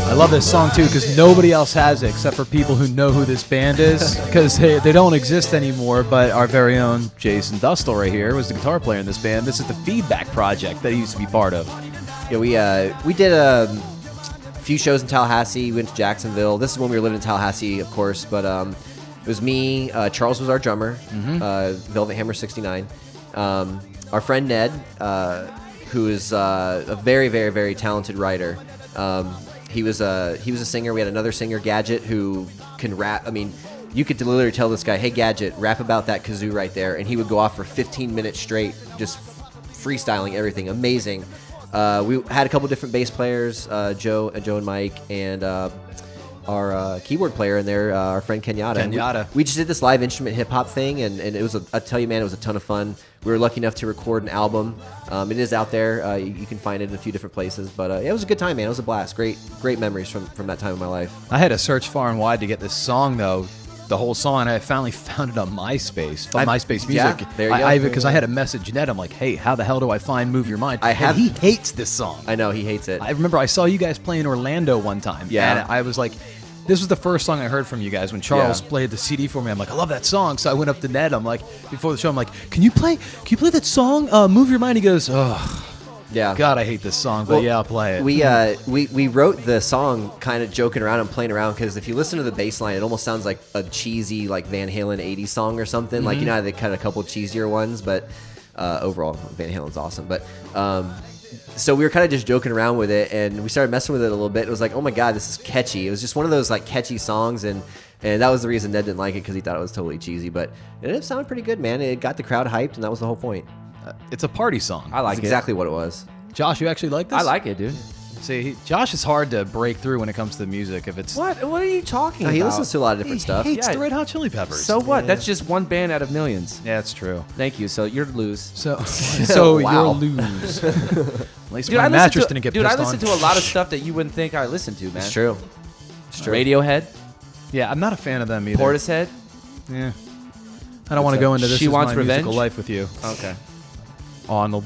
I love this song too because nobody else has it except for people who know who this band is because they don't exist anymore. But our very own Jason Dustle right here was the guitar player in this band. This is the Feedback Project that he used to be part of. Yeah, we did a few shows in Tallahassee. We went to Jacksonville. This is when we were living in Tallahassee, of course. But it was me. Charles was our drummer. Velvet Hammer 69. Our friend Ned, who is a very, very, very talented writer. He was a singer. We had another singer, Gadget, who can rap. I mean, you could literally tell this guy, "Hey, Gadget, rap about that kazoo right there," and he would go off for 15 minutes straight, just freestyling everything. Amazing. We had a couple different bass players, Joe and Mike, and our keyboard player in there, our friend Kenyatta. We just did this live instrument hip hop thing, and it was I tell you, man, it was a ton of fun. We were lucky enough to record an album. It is out there. You can find it in a few different places. But it was a good time, man. It was a blast. Great memories from that time of my life. I had to search far and wide to get this song, though. The whole song, and I finally found it on MySpace. MySpace Music. Yeah, there you go. Because I had a message Ned. I'm like, hey, how the hell do I find Move Your Mind? And he hates this song. I know, he hates it. I remember I saw you guys play in Orlando one time. Yeah. And I was like, this was the first song I heard from you guys when Charles played the CD for me. I'm like, I love that song. So I went up to Ned. I'm like, before the show, I'm like, can you play that song, Move Your Mind? He goes, oh. Yeah. God, I hate this song, but I'll play it. We wrote the song kind of joking around and playing around because if you listen to the bass line, it almost sounds like a cheesy like Van Halen 80s song or something. Like, you know how they cut a couple cheesier ones, but overall Van Halen's awesome. But so we were kind of just joking around with it, and we started messing with it a little bit. It was like, oh my God, this is catchy. It was just one of those like catchy songs, and And that was the reason Ned didn't like it, because he thought it was totally cheesy. But it ended up sounding pretty good, man. It got the crowd hyped, and that was the whole point. It's a party song. I like That's exactly what it was. Josh, you actually like this? I like it, dude. See, Josh is hard to break through when it comes to music. If it's What are you talking No, about? he listens to a lot of different stuff. hates Yeah. the Red Hot Chili Peppers. So what? That's just one band out of millions. yeah, it's true. Thank you. So you're lose. So Wow. you'll lose. At least Dude, my I mattress listen to, didn't get dude, I pissed listen on. to a lot of stuff that you wouldn't think I listened to, man. It's true. It's true. Radiohead, Yeah, I'm not a fan of them either. Portishead. Yeah. I don't want to go into this She is Wants my musical Revenge? life with you. Okay. Arnold.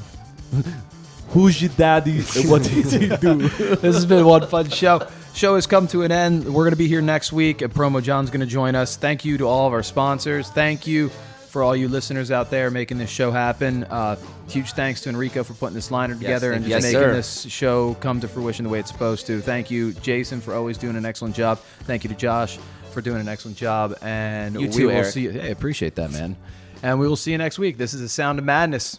Who's your daddy? What did he do? This has been one fun show. Show has come to an end. We're going to be here next week. Promo John's going to join us. Thank you to all of our sponsors. Thank you for all you listeners out there making this show happen. Huge thanks to Enrico for putting this liner together and just making this show come to fruition the way it's supposed to. Thank you, Jason, for always doing an excellent job. Thank you to Josh for doing an excellent job. And You too, we will Eric. see you. Hey, I appreciate that, man. And we will see you next week. This is The Sound of Madness.